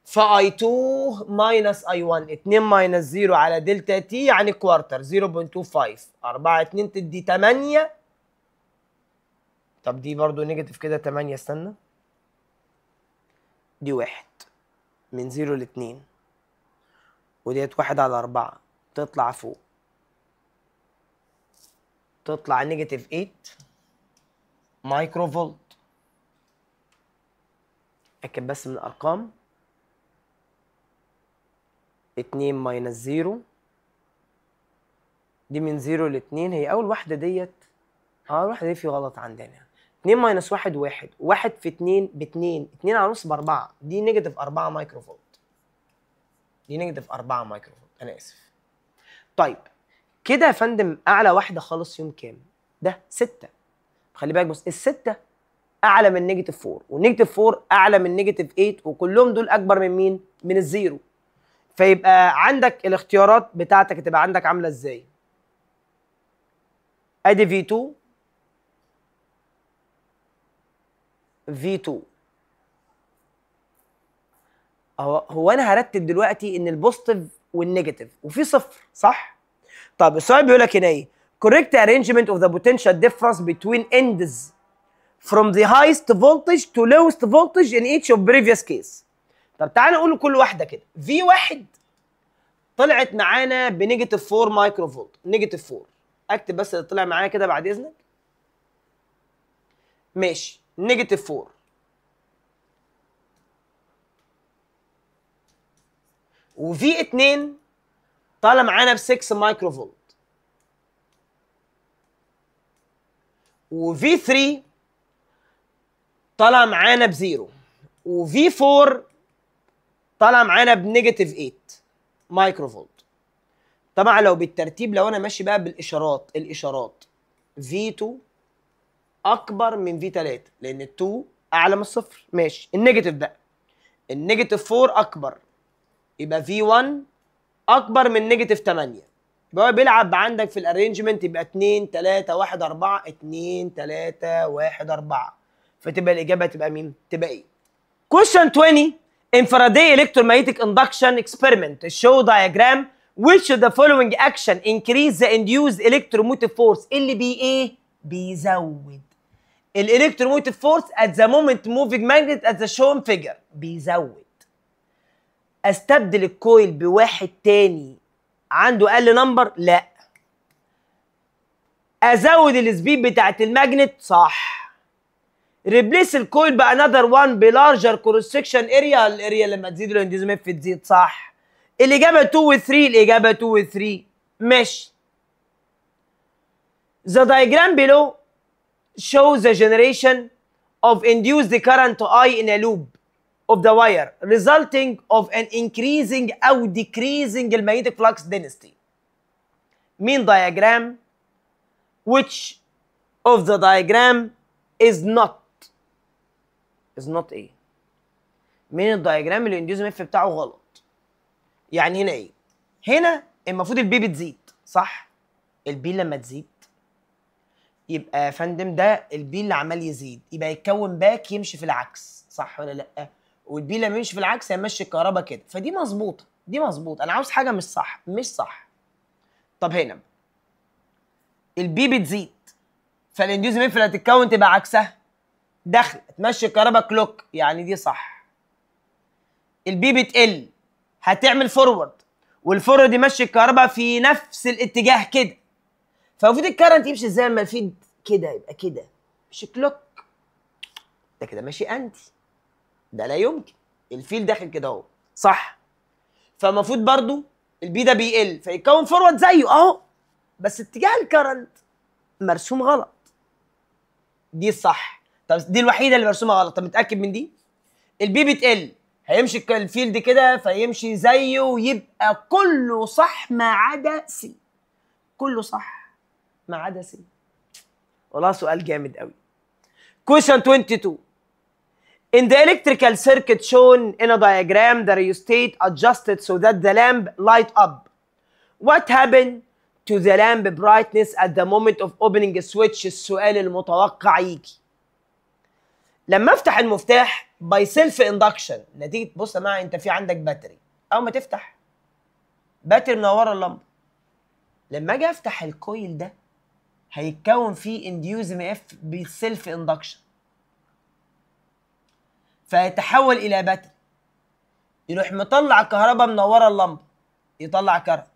Speaker 1: فاي 2 ماينس اي 1 2 ماينس 0 على دلتا تي يعني كوارتر 0.25 4 2 تدي 8. طب دي برضو نيجاتيف كده 8 استنى دي 1 من 0 ل 2 وديت 1 على 4 تطلع فوق تطلع نيجاتيف 8 مايكرو فولت. اكتب بس من الارقام 2 ماينس 0 دي من 0 ل 2 هي اول واحده ديت اول واحده دي في غلط عندنا 2 ماينس 1 1 1 في 2 ب 2 2 على نص ب 4 دي نيجاتيف 4 مايكرو فولت. دي نيجاتيف 4 مايكرو فولت انا اسف. طيب كده يا فندم اعلى واحده خالص يوم كام؟ ده 6. خلي بالك بص ال6 اعلى من نيجاتيف 4 والنيجاتيف 4 اعلى من نيجاتيف 8 وكلهم دول اكبر من مين؟ من الزيرو. فيبقى عندك الاختيارات بتاعتك هتبقى عندك عامله ازاي؟ ادي V2 V2 هو انا هرتب دلوقتي ان البوزيتيف والنيجاتيف وفي صفر صح؟ طب السؤال بيقول لك هنا ايه؟ correct arrangement of the potential difference between ends from the highest voltage to lowest voltage in each of previous case. طب تعالى نقول كل واحده كده. V1 طلعت معانا بنيجاتيف 4 مايكرو فولت. نيجاتيف 4 اكتب بس اللي طلع معايا كده بعد اذنك. ماشي نيجاتيف 4 وفي 2 طالع معانا ب 6 مايكرو فولت، وفي 3 طالع معانا بزيرو، وفي 4 طالع معانا بنيجاتيف 8 مايكرو فولت. طبعا لو بالترتيب، لو انا ماشي بقى بالاشارات، الاشارات V2 اكبر من V3 لان ال 2 اعلى من الصفر. ماشي. النيجاتيف بقى، النيجاتيف 4 اكبر، يبقى V1 اكبر من نيجاتيف 8. يبقى هو بيلعب عندك في الارينجمنت، يبقى 2 3 1 4 2 3 1 4. فتبقى الاجابه تبقى مين؟ تبقى ايه؟ Question 20. In Faraday electromagnetic induction experiment, show diagram which of the following action increase the induced electromotive force. اللي ايه؟ بيزود الالكتروموتيف فورس at the moment moving magnet at the shown figure. بيزود. استبدل الكويل بواحد تاني عنده اقل نمبر؟ لا. ازود السبيد بتاعت الماجنت؟ صح. ريبليس الكويل بانذر وان بلارجر كروس سكشن اريا، الاريا لما تزيد الانديوزم اف تزيد. صح. الاجابه 2 و 3، الاجابه 2 و 3. ماشي. The diagram below shows the generation of induced current I in a loop of the wire resulting of an increasing أو decreasing magnetic flux density. mean diagram which of the diagram is not ايه؟ مين الدايجرام اللي الانديوزم اف بتاعه غلط؟ يعني هنا ايه؟ هنا المفروض البي بتزيد، صح؟ البي لما تزيد يبقى يا فندم ده البي اللي عمال يزيد، يبقى يتكون باك يمشي في العكس، صح ولا لا؟ والبي لما يمشي في العكس هيمشي الكهرباء كده، فدي مظبوطه، دي مظبوطه. انا عاوز حاجه مش صح، مش صح. طب هنا البي بتزيد، فالانديوزم اف اللي هتتكون تبقى عكسها، داخل تمشي الكهرباء كلوك، يعني دي صح. البي بتقل، هتعمل فورورد، والفورورد يمشي الكهرباء في نفس الاتجاه كده، فالمفروض الكرنت يمشي ازاي لما الفيد كده؟ يبقى كده، مش كلوك ده كده ماشي انتي، ده لا يمكن، الفيل داخل كده اهو، صح؟ فالمفروض برضو البي ده بيقل فيتكون فورورد زيه اهو، بس اتجاه الكرنت مرسوم غلط. دي الصح. طب دي الوحيده اللي مرسومه غلط. طب متاكد من دي؟ البي بتقل، هيمشي الفيلد كده فيمشي زيه، ويبقى كله صح ما عدا سي. كله صح ما عدا سي. والله سؤال جامد قوي. Question 22. In the electrical circuit shown in a diagram, the rheostat adjusted so that the lamp light up. What happened to the lamp brightness at the moment of opening a switch؟ السؤال المتوقع يجي. لما افتح المفتاح باي سيلف اندكشن، نتيجه بص يا جماعه، انت في عندك باتري، اول ما تفتح باتري منوره اللمبه، لما اجي افتح الكويل ده هيتكون فيه انديوزم اف بالسيلف اندكشن، فيتحول الى باتري، يروح مطلع كهرباء منوره اللمبه، يطلع كهرباء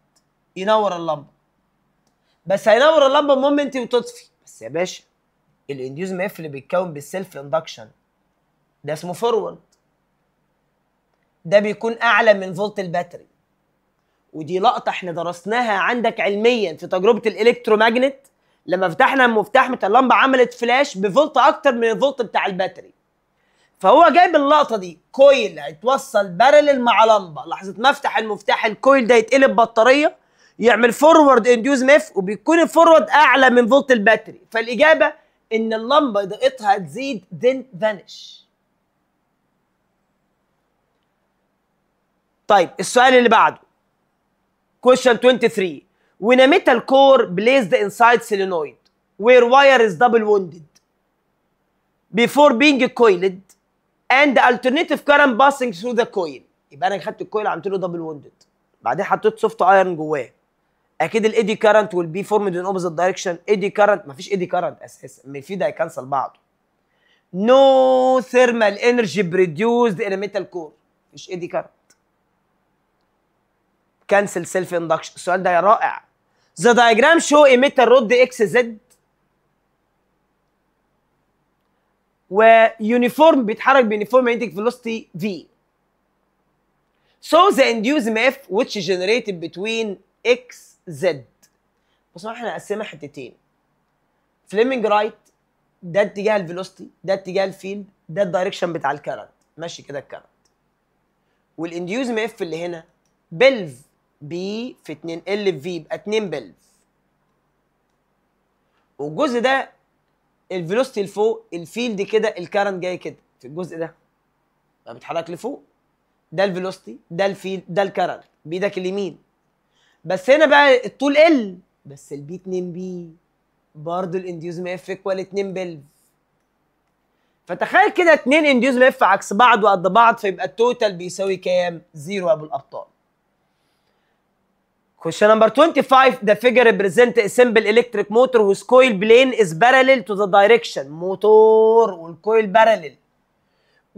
Speaker 1: ينور اللمبه، بس هينور اللمبه مومنت وتطفي. بس يا باشا الانديوزم اف اللي بيتكون بالسيلف اندكشن ده اسمه فورورد، ده بيكون اعلى من فولت الباتري، ودي لقطه احنا درسناها عندك علميا في تجربه الالكتروماجنت، لما فتحنا المفتاح بتاع اللمبه عملت فلاش بفولت اكتر من الفولت بتاع الباتري. فهو جايب اللقطه دي، كويل هيتوصل بارلل مع لمبه، لحظه ما افتح المفتاح الكويل ده يتقلب بطاريه، يعمل فورورد انديوزم اف، وبيكون الفورورد اعلى من فولت الباتري، فالاجابه ان اللمبه ضغطها تزيد then vanish. طيب السؤال اللي بعده question 23. when a metal core placed inside solenoid where wire is double wounded before being coiled and the alternative current passing through the coil، يبقى انا خدت الكويل عملت له دبل ووندد، بعدين حطيت سوفت ايرون جواه، اكيد الايدي كارنت والبي فورمد ان اوبوزيت دايركشن. ايدي كارنت، مفيش ايدي كارنت اساسا، في ده هيكنسل بعضه. نو ثيرمال انرجي بروديوسد ان ميتال كور، مفيش ايدي كارنت. كانسل سيلف اندكشن. السؤال ده يا رائع. ذا دايجرام شو ايميتر رود اكس زد ويونيفورم بيتحرك بيونيفورم ماجنتيك فيلوسيتي في. So the induced EMF which generated between اكس زد. بصوا احنا هنقسمها حتتين. فليمنج رايت ده اتجاه الفيلوسيتي، ده اتجاه الفيلد، ده الدايركشن بتاع الكرنت، ماشي كده الكرنت. والانديوز ام اف اللي هنا بلف بي في 2 ال في في يبقى 2 بلف. والجزء ده الفيلوسيتي لفوق، الفيلد كده، الكرنت جاي كده في الجزء ده بيتحرك لفوق. ده الفيلوسيتي، ده الفيلد، ده الكرنت بايدك اليمين. بس هنا بقى الطول ال، بس البي 2 بي برضه الانديوز ام اف ايكوال 2 بلف. فتخيل كده 2 انديوز ام اف عكس بعض وقد بعض، فيبقى التوتال بيساوي كام؟ 0 يا ابو الابطال. Question number 25. The figure represents a simple electric motor whose coil plane is parallel to the direction. موتور والكويل parallel.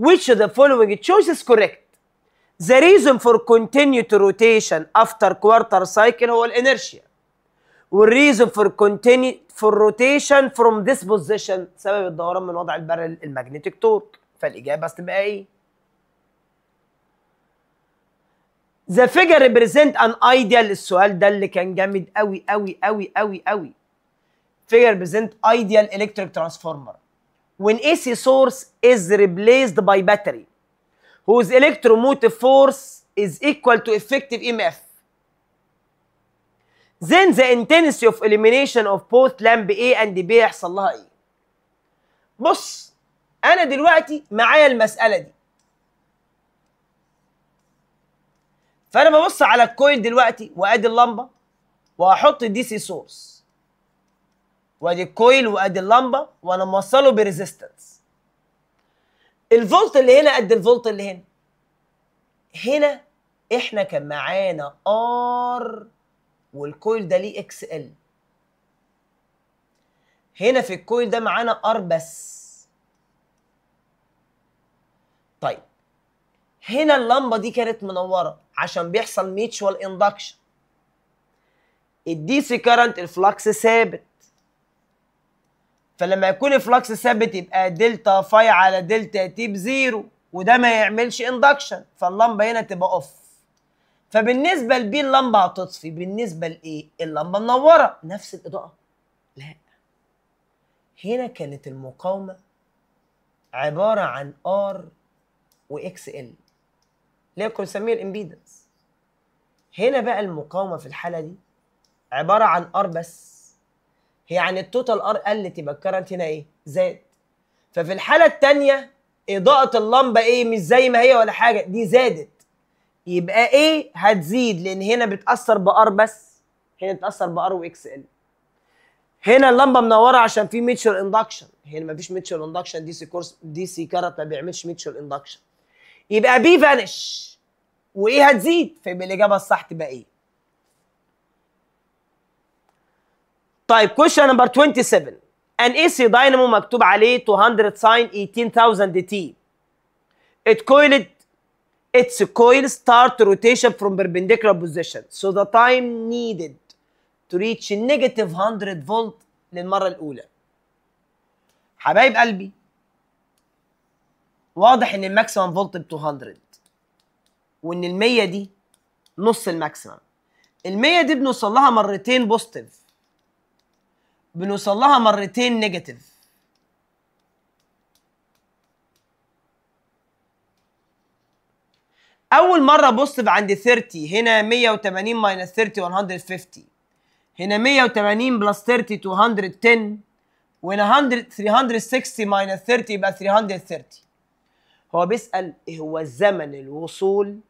Speaker 1: Which of the following choice is correct? The reason for continued rotation after quarter cycle هو الانرشيا. والreason for rotation from this position سبب الدوران من وضع البارل المagnetic torque. فالإجابة هتبقى إيه؟ The figure represent an ideal. السؤال ده اللي كان جامد قوي قوي قوي قوي قوي. Figure represent ideal electric transformer when AC source is replaced by battery whose electromotive force is equal to effective EMF. Then the intensity of illumination of both lamp A and B يحصل لها ايه؟ بص انا دلوقتي معايا المسألة دي، فانا ببص على الكويل دلوقتي وادي اللمبة وهحط الدي سي سورس، وادي الكويل وادي اللمبة وانا موصله بريزيستنس. الفولت اللي هنا قد الفولت اللي هنا. هنا احنا كان معانا ار والكويل ده ليه اكس ال. هنا في الكويل ده معانا ار بس. طيب هنا اللمبه دي كانت منوره عشان بيحصل ميتشوال اندكشن. الدي سي كارنت الفلكس ثابت، فلما يكون الفلكس ثابت يبقى دلتا فاي على دلتا تي بزيرو، وده ما يعملش اندكشن، فاللمبه هنا تبقى اوف. فبالنسبه لبي اللمبه هتطفي، بالنسبه لايه؟ اللمبه منوره نفس الاضاءه. لا، هنا كانت المقاومه عباره عن ار واكس ال اللي هي كنا بنسميها الامبيدنس. هنا بقى المقاومه في الحاله دي عباره عن ار بس، يعني التوتال ار قلت، يبقى الكرنت هنا ايه؟ زاد. ففي الحاله الثانيه اضاءه اللمبه ايه؟ مش زي ما هي ولا حاجه، دي زادت، يبقى ايه؟ هتزيد، لان هنا بتاثر بار بس، هنا بتاثر بار واكس ال. هنا اللمبه منوره عشان في ميتشوال اندكشن، هنا مفيش ميتشوال اندكشن، دي سي كارت ما بيعملش ميتشوال اندكشن، يبقى بي فانش وايه؟ هتزيد. فيبقى الاجابه الصح تبقى ايه؟ طيب question number 27. an AC dynamo مكتوب عليه 200 sin 18,000 t. its coil start rotation from perpendicular position, so the time needed to reach negative 100 volt للمرة الأولى. حبايب قلبي، واضح إن الماكسيمم فولت ب 200 وإن ال 100 دي نص الماكسيمم. ال 100 دي بنوصل لها مرتين بوزيتيف، بنوصل لها مرتين نيجاتيف. اول مره بوزيتيف عند 30، هنا 180 ماينس 30 150، هنا 180 بلس 30 210، وهنا 360 ماينس 30 يبقى 330. هو بيسال ايه هو الزمن الوصول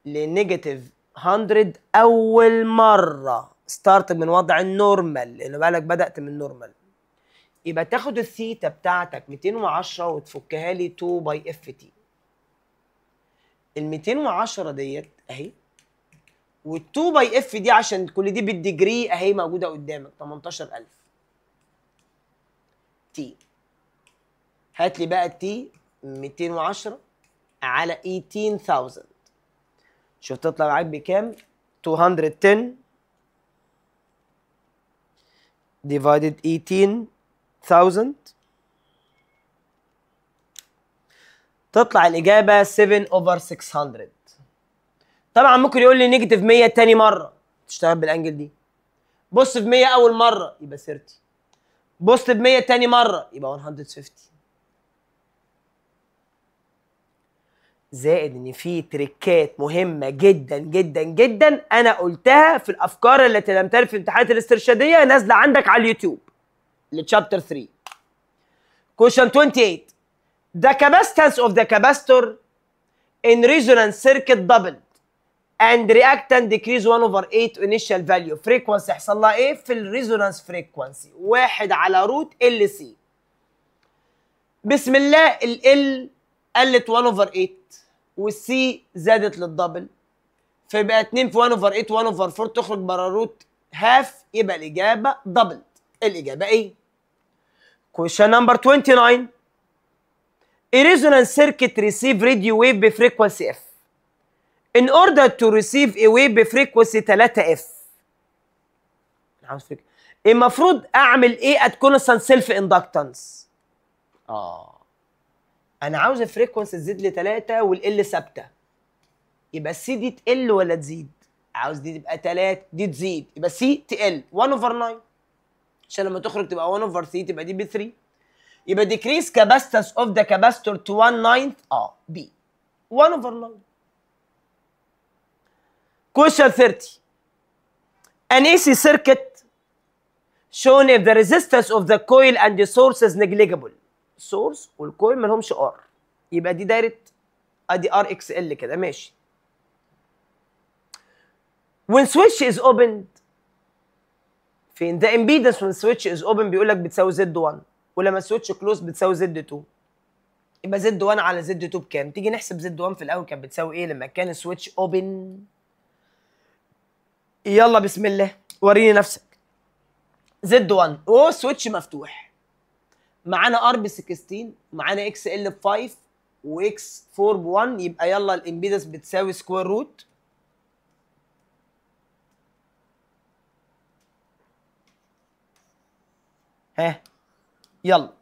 Speaker 1: لنيجاتيف 100 اول مره ستارت من وضع النورمال، لانه بالك بدات من النورمال. يبقى تاخد الثيتا بتاعتك 210 وتفكها لي 2 باي اف تي. ال 210 ديت اهي، وال 2 باي اف دي عشان كل دي بالديجري اهي موجوده قدامك 18000 تي. هات لي بقى التي 210 على 18000، شوف تطلع معاك بكام؟ 210 divided 18000 تطلع الإجابة 7/600. طبعا ممكن يقول لي نيجاتيف 100 تاني مره تشتغل بالانجل دي. بوزيتيف 100 اول مره يبقى 30. بوزيتيف 100 تاني مره يبقى 150. زائد ان في تريكات مهمه جدا جدا جدا انا قلتها في الافكار التي لم ترد في امتحانات الاسترشاديه نازله عندك على اليوتيوب لتشابتر 3. Question 28. The capacitance of the capacitor in resonance circuit doubled and reactant decrease 1/8 initial value. frequency يحصل لها ايه في الريزونانس فريكونسي؟ 1 على روت ال سي. بسم الله ال قلت 1/8 والسي زادت للدبل، فيبقى 2 في 1/8 1/4 تخرج بره روت هاف، يبقى الاجابه دبل. الاجابه ايه؟ Question number 29. A resonance circuit receive radio wave بفريكونسي اف. In order to receive a wave بفريكونسي 3F. المفروض اعمل ايه at constant self inductance؟ انا عاوز الفريكونسي تزيد ل 3 والال ثابته. يبقى السي دي تقل ولا تزيد؟ عاوز دي تبقى 3 دي تزيد، يبقى سي تقل 1/9 عشان لما تخرج تبقى 1/3 تبقى دي ب 3. يبقى decrease capacitance of the capacitor to 1/9 B 1/9. Question 30. An AC circuit shown if the resistance of the coil and the source is negligible. السورس والكويل ما لهمش ار، يبقى دي دايره ادي ار اكس ال كده ماشي. When switch is opened فين؟ the impedance when switch is open بيقول لك بتساوي زد 1، ولما السويتش كلوز بتساوي زد 2. يبقى زد 1 على زد 2 بكام؟ تيجي نحسب زد 1 في الاول كانت بتساوي ايه لما كان السويتش اوبن؟ يلا بسم الله وريني نفسك. زد 1 وهو السويتش مفتوح، معانا ار ب 16، معانا اكس ال ب 5 واكس 4 ب 1، يبقى يلا الامبيدنس بتساوي سكوير روت يلا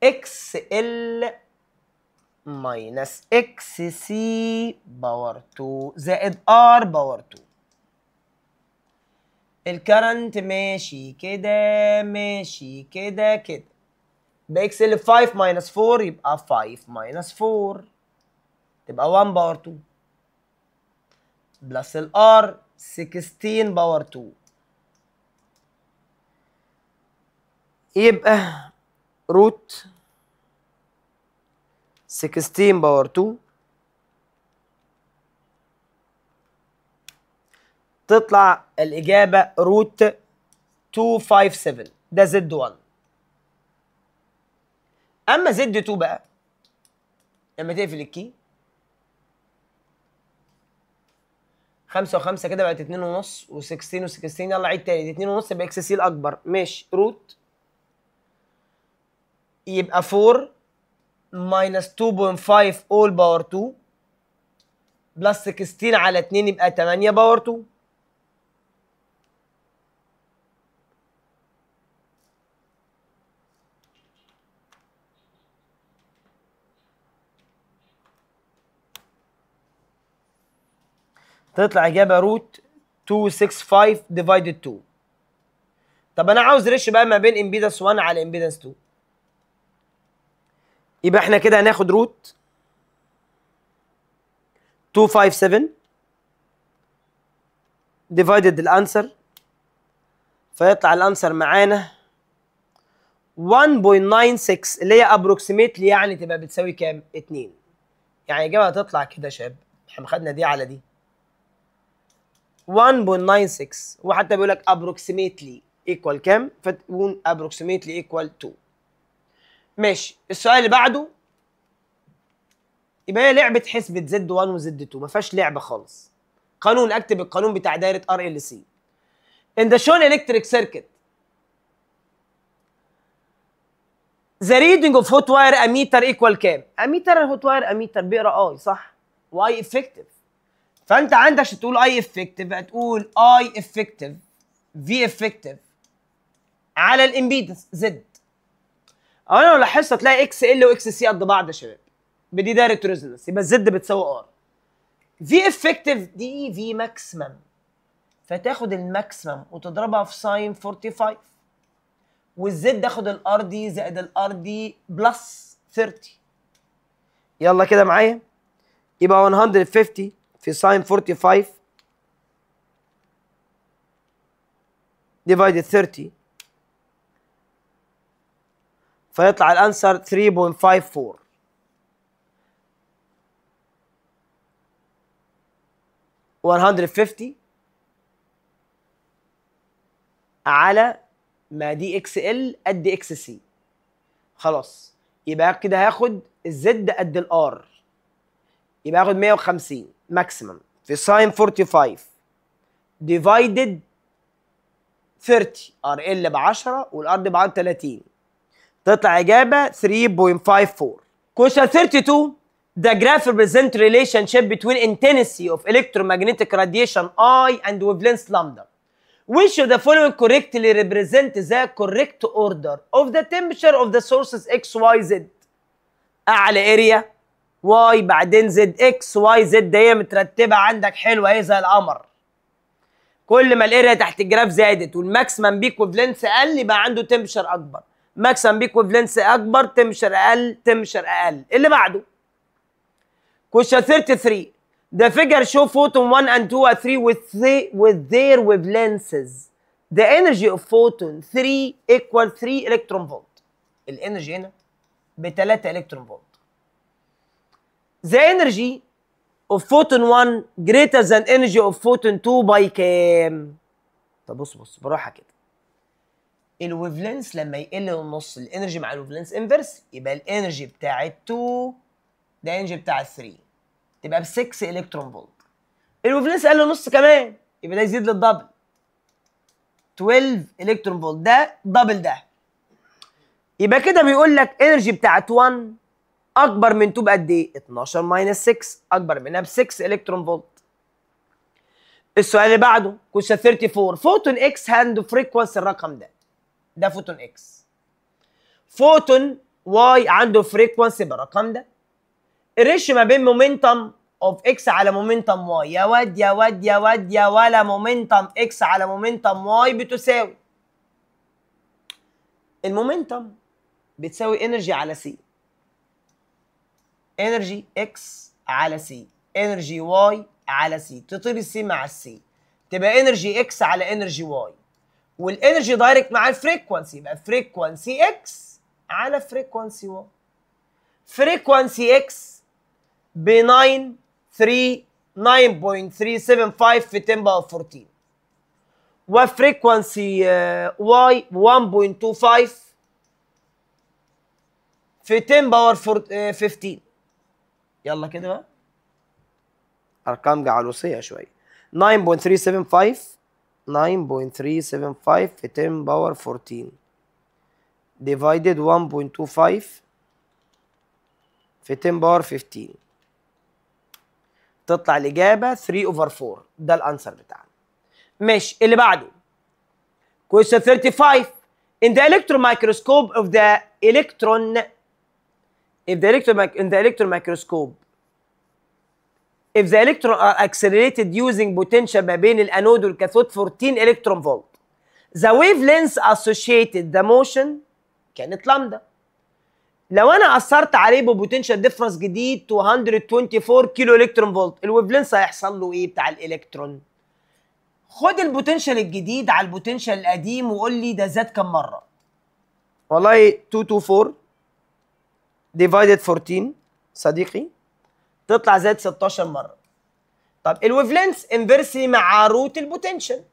Speaker 1: اكس ال ماينس اكس سي باور 2 زائد ار باور 2. الكرنت ماشي كده ماشي كده كده، يبقى اكس ال 5 ماينس 4 يبقى 5 ماينس 4 تبقى 1 باور 2 بلس الار 16 باور 2 يبقى روت 16 باور 2 تطلع الإجابة روت 257. ده زد 1. أما زد 2 بقى لما تقفل الكي 5 و5 كده بقت 2.5 و16 و16، يلا عيد تاني، دي 2.5 يبقى اكس سي الأكبر ماشي روت يبقى 4 minus 2.5 all باور 2 بلس 16 على 2 يبقى 8 باور 2. تطلع إجابة روت 265 divided 2. طب أنا عاوز ريش بقى ما بين امبيدنس 1 على امبيدنس 2. يبقى احنا كده هناخد روت 257 divided الانسر، فيطلع الانسر معانا 1.96 اللي هي ابروكسيميتلي يعني تبقى بتساوي كام؟ 2. يعني الاجابه هتطلع كده يا شباب، احنا خدنا دي على دي 1.96 وحتى بيقول لك ابروكسيميتلي ايكوال كام؟ فتكون ابروكسيميتلي ايكوال 2. ماشي. السؤال اللي بعده يبقى هي لعبه حسبه زد 1 وزد 2، ما فيهاش لعبه خالص. قانون، اكتب القانون بتاع دايره ار ال سي. In the shown electric circuit the reading of hot wire ammeter equal كام؟ اميتر الهوت واير اميتر بيقرا اي صح؟ واي افكتيف. فانت عندك عشان تقول اي افكتيف هتقول اي افكتيف في افكتيف على الامبيدنس زد. انا لو لاحظت هتلاقي اكس ال واكس سي قد بعض يا شباب، بدي دايره ريزونانس، يبقى الزد بتساوي ار. في افكتيف دي في ماكسيمم، فتاخد الماكسيمم وتضربها في ساين 45، والزد اخد الار دي زائد الار دي بلس 30. يلا كده معايا، يبقى 150 في ساين 45 divided 30 فيطلع الانسر 3.54. $150 على ما دي اكس ال قد اكس سي. خلاص يبقى كده هاخد الزد قد الار، يبقى هاخد 150 ماكسيمم في ساين 45 ديفايدد 30، ار ال ب 10 والار دي ب 30، تطلع اجابه 3.54. Question 32. The graph represents relationship between intensity of electromagnetic radiation I and wavelength lambda. Which of the following correctly represent the correct order of the temperature of the sources X, Y, Z? أعلى اريا Y بعدين Z، X Y Z دي مترتبة عندك حلوة اهي زي القمر. كل ما الاريا تحت الجراف زادت والماكسيمم بيك وفلنس قل يبقى عنده تمبشر أكبر، ماكسيمم بيك وفلنس أكبر تمبشر أقل، تمبشر أقل. اللي بعده Question 33. The figure show photon 1 and 2 and 3 with their wavelengths. The energy of photon 3 equal 3 electron volt. الانرجي هنا ب 3 الكترون فولت. The energy of photon 1 greater than energy of photon 2 by كام؟ طب بص براحة كده. الويفلنس لما يقل للنص الانرجي مع الويفلنس انفرس، يبقى الانرجي بتاع 2 ده انرجي بتاع 3 تبقى ب 6 الكترون فولت. الويفلنس قال له نص كمان يبقى ده يزيد للدبل 12 الكترون فولت، ده دبل ده. يبقى كده بيقول لك انرجي بتاعت 1 اكبر من 2 بقد ايه؟ 12 ماينس 6 اكبر منها ب 6 الكترون فولت. السؤال اللي بعده كويشن 34. فوتون اكس عنده فريكونسي الرقم ده فوتون اكس. فوتون واي عنده فريكونسي بالرقم ده. الريشيو ما بين مومنتم اوف اكس على مومنتم واي، يا واد يا واد يا واد يا ولا، مومنتم اكس على مومنتم واي بتساوي المومنتم بتساوي انرجي على سي، انرجي اكس على سي، انرجي واي على سي، تطير السي مع السي تبقى انرجي اكس على انرجي واي، والانرجي دايركت مع الفريكونسي يبقى فريكونسي اكس على فريكونسي واي. فريكونسي اكس ب 9.375 في 10 باور 14، وفريكونسي واي 1.25 في 10 باور 15. يلا كده بقى ارقام جعلوسيه شويه. 9.375 في 10 باور 14 divided 1.25 في 10 باور 15 تطلع الإجابة 3/4. ده الأنسر بتاعنا. ماشي اللي بعده. Question 35. In the electron microscope of the electron in the electron microscope if the electron are accelerated using potential ما بين الأنود والكاثود 14 electron volt the wavelength associated the motion كانت لامدا. لو انا اثرت عليه ببوتنشال ديفرنس جديد 224 كيلو الكترون فولت، الويفلنس هيحصل له ايه بتاع الالكترون؟ خد البوتنشال الجديد على البوتنشال القديم وقول لي ده زاد كم مره. والله 224 ديفايدد 14 صديقي تطلع زاد 16 مره. طب الويفلنس انفرسلي مع روت البوتنشال،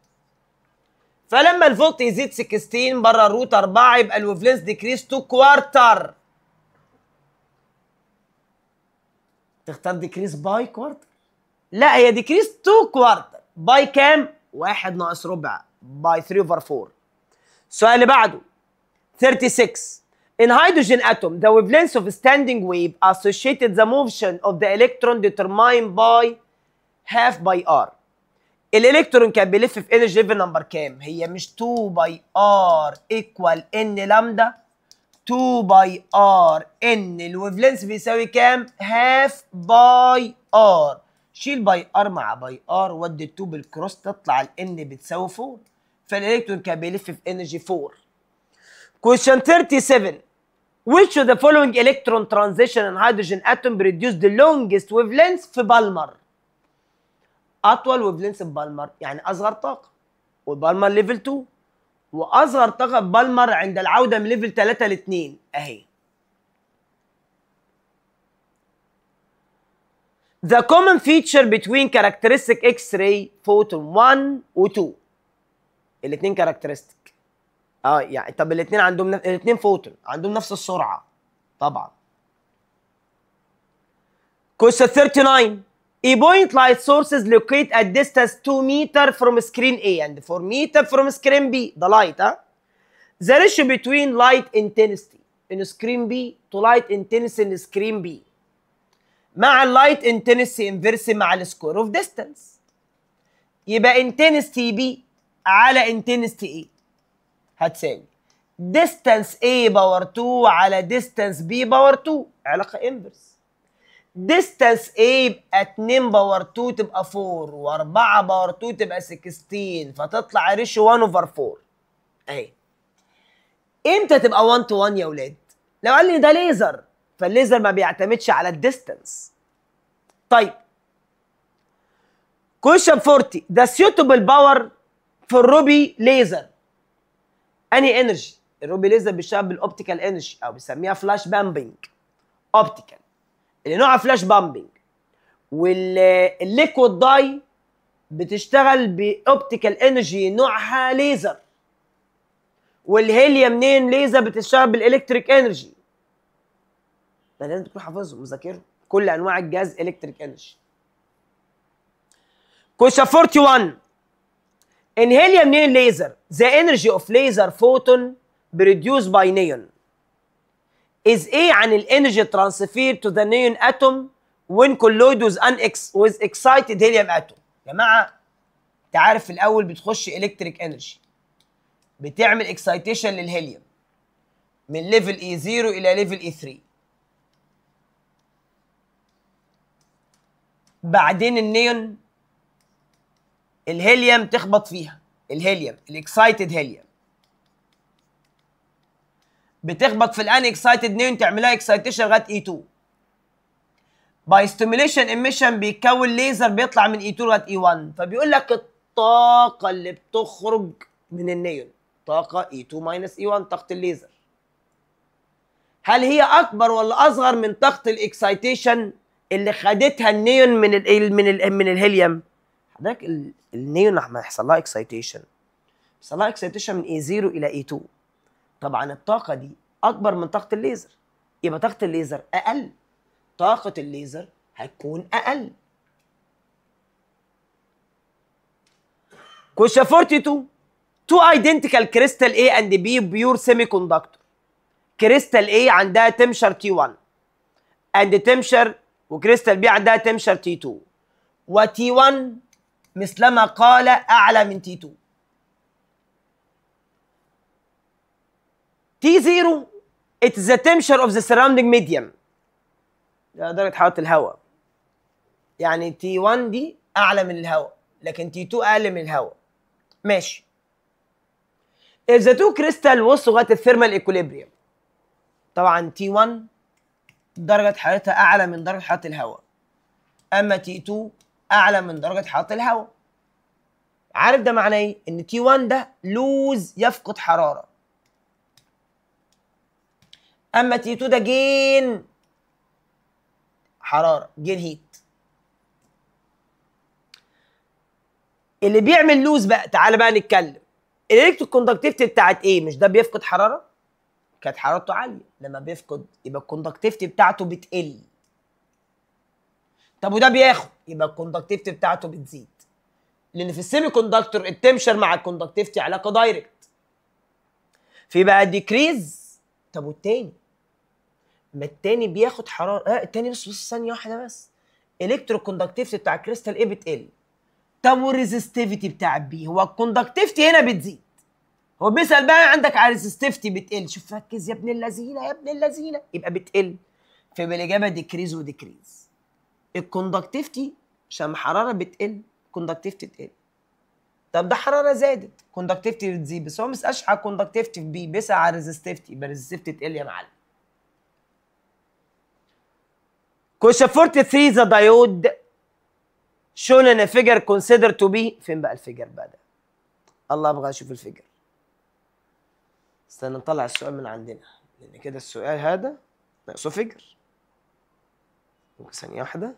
Speaker 1: فلما الفولت يزيد 16 بره روت 4 يبقى الويفلنس ديكريس تو كوارتر. تختار ديكريس باي كوارتر؟ لا، هي ديكريس تو كوارتر. باي كام؟ 1 ناقص ربع، باي 3/4. السؤال اللي بعده 36. In hydrogen atom, the wavelength of standing wave associated the motion of the electron determined by half by r. الالكترون كان بيلف في انرجي ليفل نمبر كام؟ هي مش 2 باي ار ايكوال ان لامدا؟ 2 باي ار ان الويفلنس بيساوي كام؟ هاف باي ار. شيل باي ار مع باي ار، ودي ال 2 بالكروس تطلع ال n بتساوي 4، فالالكترون كان بيلف في انرجي 4. Question 37. Which of the following electron transition in hydrogen atom produce the longest wavelength في بالمر؟ اطول ويفلنس ببالمر يعني اصغر طاقه، وبالمر ليفل 2، واصغر طاقه ببالمر عند العوده من ليفل 3 ل 2 اهي. The common feature between characteristic X-ray photon 1 و 2. الاثنين كاركترستيك. يعني طب الاثنين عندهم الاثنين فوتون عندهم نفس السرعه طبعا. Question 39. A point light sources locate at distance 2 meter from screen A and 4 meter from screen B. The light, The ratio between light intensity in screen B to light intensity in screen B مع اللايت intensity inverse مع السكوير اوف ديستانس. يبقى intensity B على intensity A هتساوي distance A باور 2 على distance B باور 2، علاقة انفرس. distance A يبقى 2 باور 2 تبقى 4 و4 باور 2 تبقى 16، فتطلع ريشيو 1 اوفر 4 اهي. امتى تبقى 1 to 1 يا ولاد؟ لو قال لي ده ليزر، فالليزر ما بيعتمدش على الديستانس. طيب question 40. The suitable power في الروبي ليزر انهي انرجي؟ الروبي ليزر بيشتغل بالاوبتيكال انرجي او بنسميها فلاش بامبنج اوبتيكال اللي نوعها فلاش بامبنج، والليكويد داي بتشتغل باوبتيكال انرجي نوعها ليزر، والهيليوم منين ليزر بتشتغل بالالكتريك انرجي. ده لازم تكون حافظهم مذاكرهم، كل انواع الجاز الكتريك انرجي. question 41. In helium neon laser, the energy of laser photon produced by neon is A عن الانرجي transferred to the neon atom when colloid with excited helium atom. يا جماعه انت عارف في الاول بتخش الكتريك انرجي بتعمل اكسايتيشن للهيليوم من ليفل E0 الى ليفل E3، بعدين النيون الهيليوم تخبط فيها، الهيليوم الاكسايتد هيليوم بتخبط في الان اكسايتد نيون تعملها اكسايتيشن لغايه E2. باي ستيميوليشن ايميشن بيتكون ليزر بيطلع من E2 لغايه E1، فبيقول لك الطاقه اللي بتخرج من النيون طاقه E2 ماينس E1 طاقه الليزر، هل هي اكبر ولا اصغر من طاقه الاكسايتيشن اللي خدتها النيون من الهيليوم؟ حضرتك النيون لما يحصل لها اكسايتيشن بيحصل لها اكسايتيشن من E0 الى E2، طبعا الطاقه دي اكبر من طاقه الليزر، يبقى طاقه الليزر اقل، طاقه الليزر هتكون اقل. question 42. Two identical crystal A and B pure semiconductor. كريستال A عندها تمشر T1 and تمشر وكريستال B عندها تمشر T2 وT1 مثلما قال اعلى من T2. T0 it is the temperature of the surrounding medium، درجة حرارة الهواء، يعني T1 دي أعلى من الهواء لكن T2 أقل من الهواء. ماشي. if the two crystal وصلوا لغاية الثيرمال ايكوليبريم، طبعا T1 درجة حرارتها أعلى من درجة حرارة الهواء، أما T2 أعلى من درجة حرارة الهواء. عارف ده معناه إيه؟ إن T1 ده لوز يفقد حرارة، اما T2 ده جين حراره، جين هيت. اللي بيعمل لوز بقى تعالى بقى نتكلم، الالكترو كوندكتيفيتي بتاعت ايه؟ مش ده بيفقد حراره؟ كانت حرارته عاليه، لما بيفقد يبقى الكوندكتيفيتي بتاعته بتقل. طب وده بياخد يبقى الكوندكتيفيتي بتاعته بتزيد، لان في السيمي كوندكتور التمشر مع الكوندكتيفيتي علاقه دايركت، في بقى ديكريز. طب والتاني؟ ما التاني بياخد حراره، التاني بس ثانيه واحده بس، الكترو كوندكتيفيتي بتاع الكريستال ايه بتقل. طب والريزستيفيتي بتاع البي؟ هو الكوندكتيفيتي هنا بتزيد، هو بيسال بقى عندك على الريزستيفيتي بتقل، شوف ركز يا ابن اللذينه يا ابن اللذينه، يبقى بتقل، فيبقى الاجابه ديكريز وديكريز. الكوندكتيفيتي عشان الحراره بتقل كوندكتيفيتي تقل. طب ده حراره زادت كوندكتيفيتي بتزيد، بس هو ما بيسالش على كوندكتيفيتي في بي، بيسال على ريزستيفيتي، يبقى ريزستيفيتي تقل يا معلم. كويشن 43 ذا دايود shown in a figure considered to be. فين بقى الفيجر بقى ده؟ الله ابغى اشوف الفيجر. استنى نطلع السؤال من عندنا، لان كده السؤال هذا ناقصه فيجر. ممكن ثانية واحدة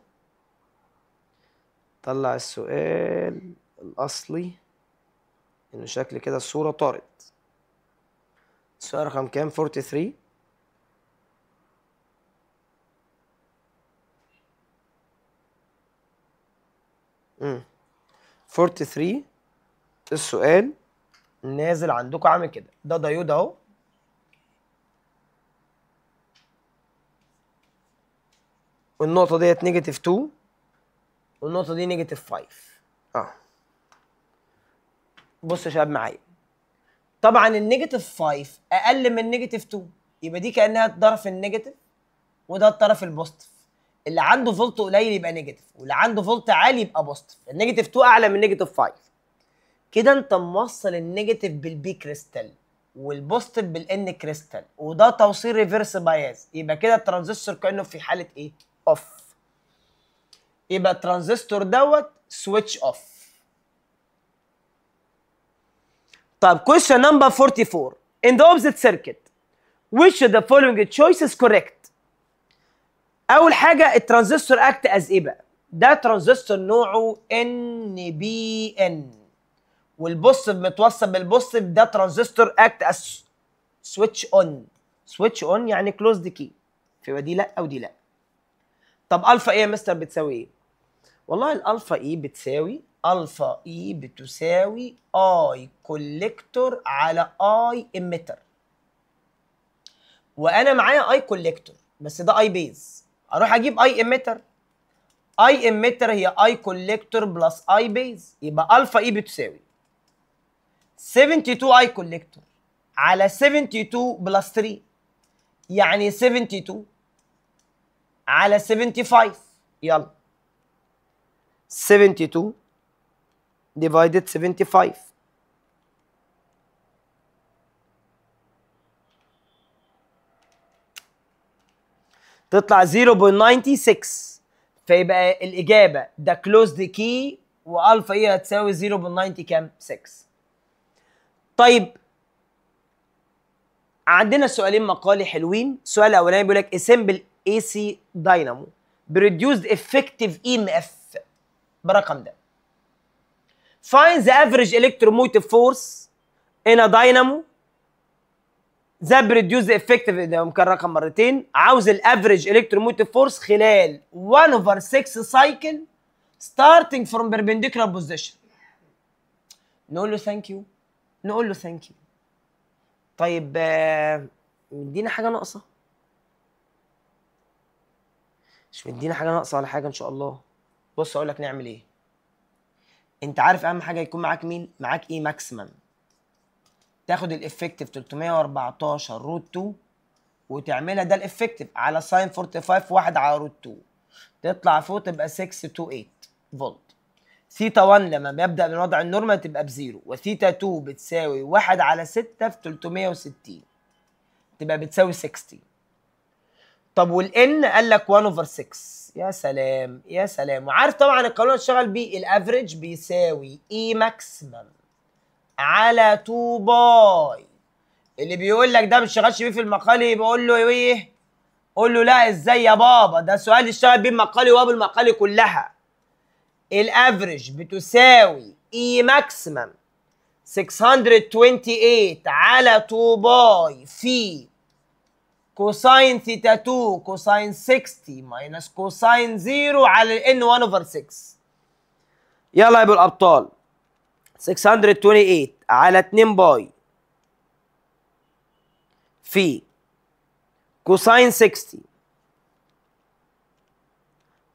Speaker 1: طلع السؤال الأصلي، إنه شكل كده الصورة طارت. السؤال رقم كام؟ 43. امم 43 السؤال نازل عندكم عامل كده. ده دايود اهو، والنقطة ديت نيجاتيف 2، والنقطة دي نيجاتيف 5. بص يا شباب معايا، طبعا النيجاتيف 5 أقل من نيجاتيف 2، يبقى دي كأنها الطرف النيجاتيف وده الطرف البوزيتيف. اللي عنده فولت قليل يبقى نيجاتيف، واللي عنده فولت عالي يبقى بوزيتيف. النيجاتيف 2 أعلى من نيجاتيف 5. كده أنت موصل النيجاتيف بالبي كريستال والبوزيتيف بالان كريستال، وده توصيل ريفرس باياز. يبقى كده الترانزستور كأنه في حالة إيه؟ أوف. يبقى الترانزستور دوت سويتش أوف. طيب question number 44 in the opposite circuit which of the following choice is correct؟ أول حاجة الترانزستور أكت أز إيه بقى؟ ده ترانزستور نوعه NBN، والبوزيتيف متوصل بالبوزيتيف. ده ترانزستور أكت أز سويتش أون. سويتش أون يعني كلوزد كي، فيبقى دي لأ ودي لأ. طب ألفا إيه يا مستر بتساوي إيه؟ والله الألفا إيه بتساوي ألفا إيه بتساوي أي كوليكتور على أي إميتر. وأنا معايا أي كوليكتور بس ده أي بيز، أروح أجيب أي إميتر. اي اميتر هي اي كوليكتور بلس اي بيز، يبقى الفا اي بتساوي 72 اي كوليكتور على 72 بلس 3، يعني 72 على 75. يلا 72 divided 75 تطلع 0.96. فيبقى الإجابة ده كلوزد كي، وألفا إيه هتساوي 0.90 كام؟ 6. طيب عندنا سؤالين مقالي حلوين. السؤال الأولاني بيقول لك اسمبل اي سي داينامو بريديوسد افكتيف اي ام اف برقم ده. Find the average electromotive force in a dynamo that produce the effective. ده ممكن رقم مرتين. عاوز الافريج electromotive force خلال 1/6 cycle starting from perpendicular position. نقول له ثانك يو، نقول له ثانك يو. طيب مدينا حاجه ناقصه؟ مش مدينا حاجه ناقصه ولا حاجه ان شاء الله. بص اقول لك نعمل ايه. انت عارف اهم حاجه يكون معاك مين؟ معاك ايه ماكسيمم. تاخد الافكتيف 314 روت 2 وتعملها ده الافكتيف على ساين 45 1 على روت 2، تطلع فوق تبقى 628 فولت. ثيتا 1 لما بيبدا من وضع النورمال تبقى بزيرو، وثيتا 2 بتساوي 1 على 6 في 360 تبقى بتساوي 60. طب والان قال لك 1/6. يا سلام يا سلام. وعارف طبعا القانون اللي اشتغل بيه، الافريج بيساوي اي ماكسيمم على 2 باي. اللي بيقول لك ده مش شغالش بيه في المقالي بقول له ايه؟ قول له لا ازاي يا بابا، ده سؤال اشتغل بيه المقالي وابو المقالي كلها. الافريج بتساوي اي ماكسيمم 628 على 2 باي في كوساين ثيتا 2 كوساين 60 ماينس كوساين 0 على الان 1/6. يلا يا ابو الابطال، 628 على 2 باي في كوساين 60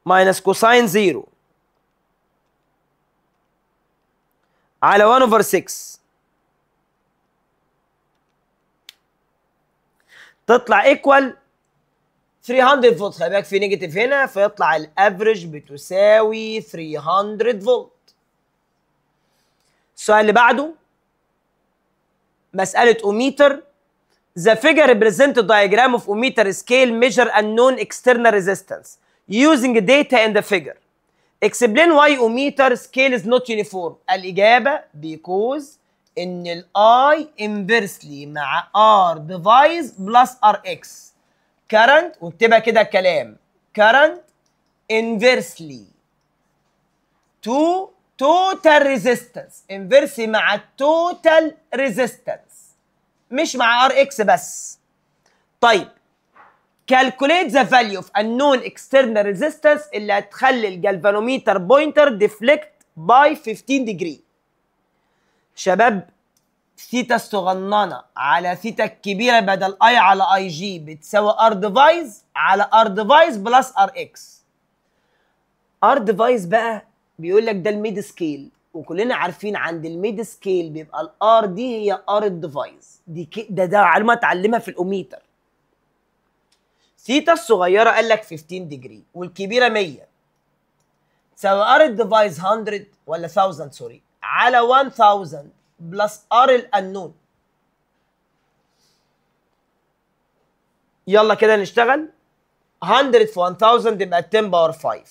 Speaker 1: ماينس كوساين 0 على 1/6 تطلع ايكوال 300 فولت. خلي بالك في نيجاتيف هنا، فيطلع الافريج بتساوي 300 فولت. السؤال اللي بعده مسألة أوميتر. The figure represents a diagram of ohmmeter scale measure unknown external resistance using data in the figure. Explain why ohmmeter scale is not uniform. الإجابة because إن ال I inversely مع R device plus RX. current واكتبها كده الكلام. current inversely to total resistance. inversely مع total resistance مش مع RX بس. طيب calculate the value of unknown external resistance اللي هتخلي الجلفانوميتر بوينتر deflect by 15 degree. شباب ثيتا الصغننة على ثيتا الكبيرة بدل اي على اي جي بتساوي ار ديفايز على ار ديفايز بلس ار اكس. ار ديفايز بقى بيقول لك ده الميد سكيل، وكلنا عارفين عند الميد سكيل بيبقى الار دي هي ار الديفايز دي ده معلومه اتعلمها في الاوميتر. ثيتا الصغيره قال لك 15 ديجري والكبيره 100 تساوي ار الديفايز 100 ولا 1000 سوري على 1000 بلس ار الانون. يلا كده نشتغل. 100 في 1000 يبقى 10 باور 5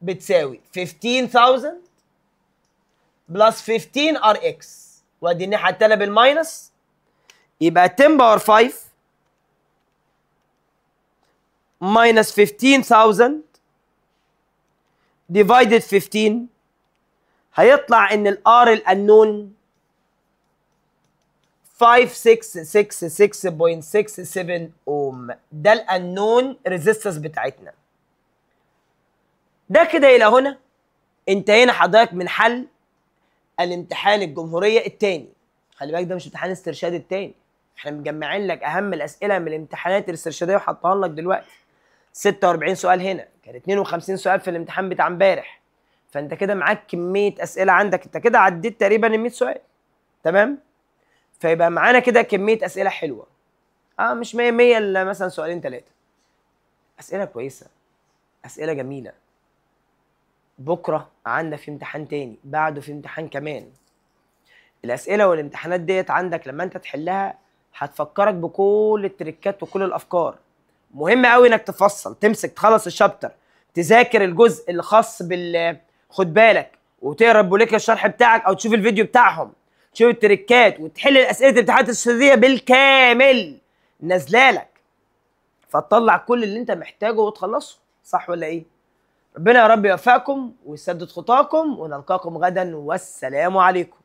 Speaker 1: بتساوي 15000 بلس 15 ار اكس، وادي الناحيه التانيه بالماينس يبقى 10 باور 5 ماينس 15000 ديفايدد 15 هيطلع ان الار الانون 566.67 اوم. ده الانون ريزيستنس بتاعتنا. ده كده الى هنا انتهينا حضرتك من حل الامتحان الجمهوريه الثاني. خلي بالك ده مش امتحان استرشاد الثاني، احنا مجمعين لك اهم الاسئله من الامتحانات الاسترشاديه وحطها لك دلوقتي. 46 سؤال هنا، كان 52 سؤال في الامتحان بتاع امبارح، فانت كده معاك كميه اسئله عندك، انت كده عديت تقريبا ال 100 سؤال. تمام؟ فيبقى معانا كده كميه اسئله حلوه. مش 100 100 الا مثلا سؤالين ثلاثه. اسئله كويسه، اسئله جميله. بكره عندنا في امتحان تاني، بعده في امتحان كمان. الاسئله والامتحانات ديت عندك لما انت تحلها هتفكرك بكل التريكات وكل الافكار. مهم قوي انك تفصل، تمسك تخلص الشابتر، تذاكر الجزء اللي خاص خد بالك، وتقرا بوليك الشرح بتاعك او تشوف الفيديو بتاعهم، تشوف التريكات وتحل الاسئله الامتحانات الاسترشاديه بالكامل نازله لك، فتطلع كل اللي انت محتاجه وتخلصه. صح ولا ايه؟ ربنا يا رب يوفقكم ويسدد خطاكم، ونلقاكم غدا والسلام عليكم.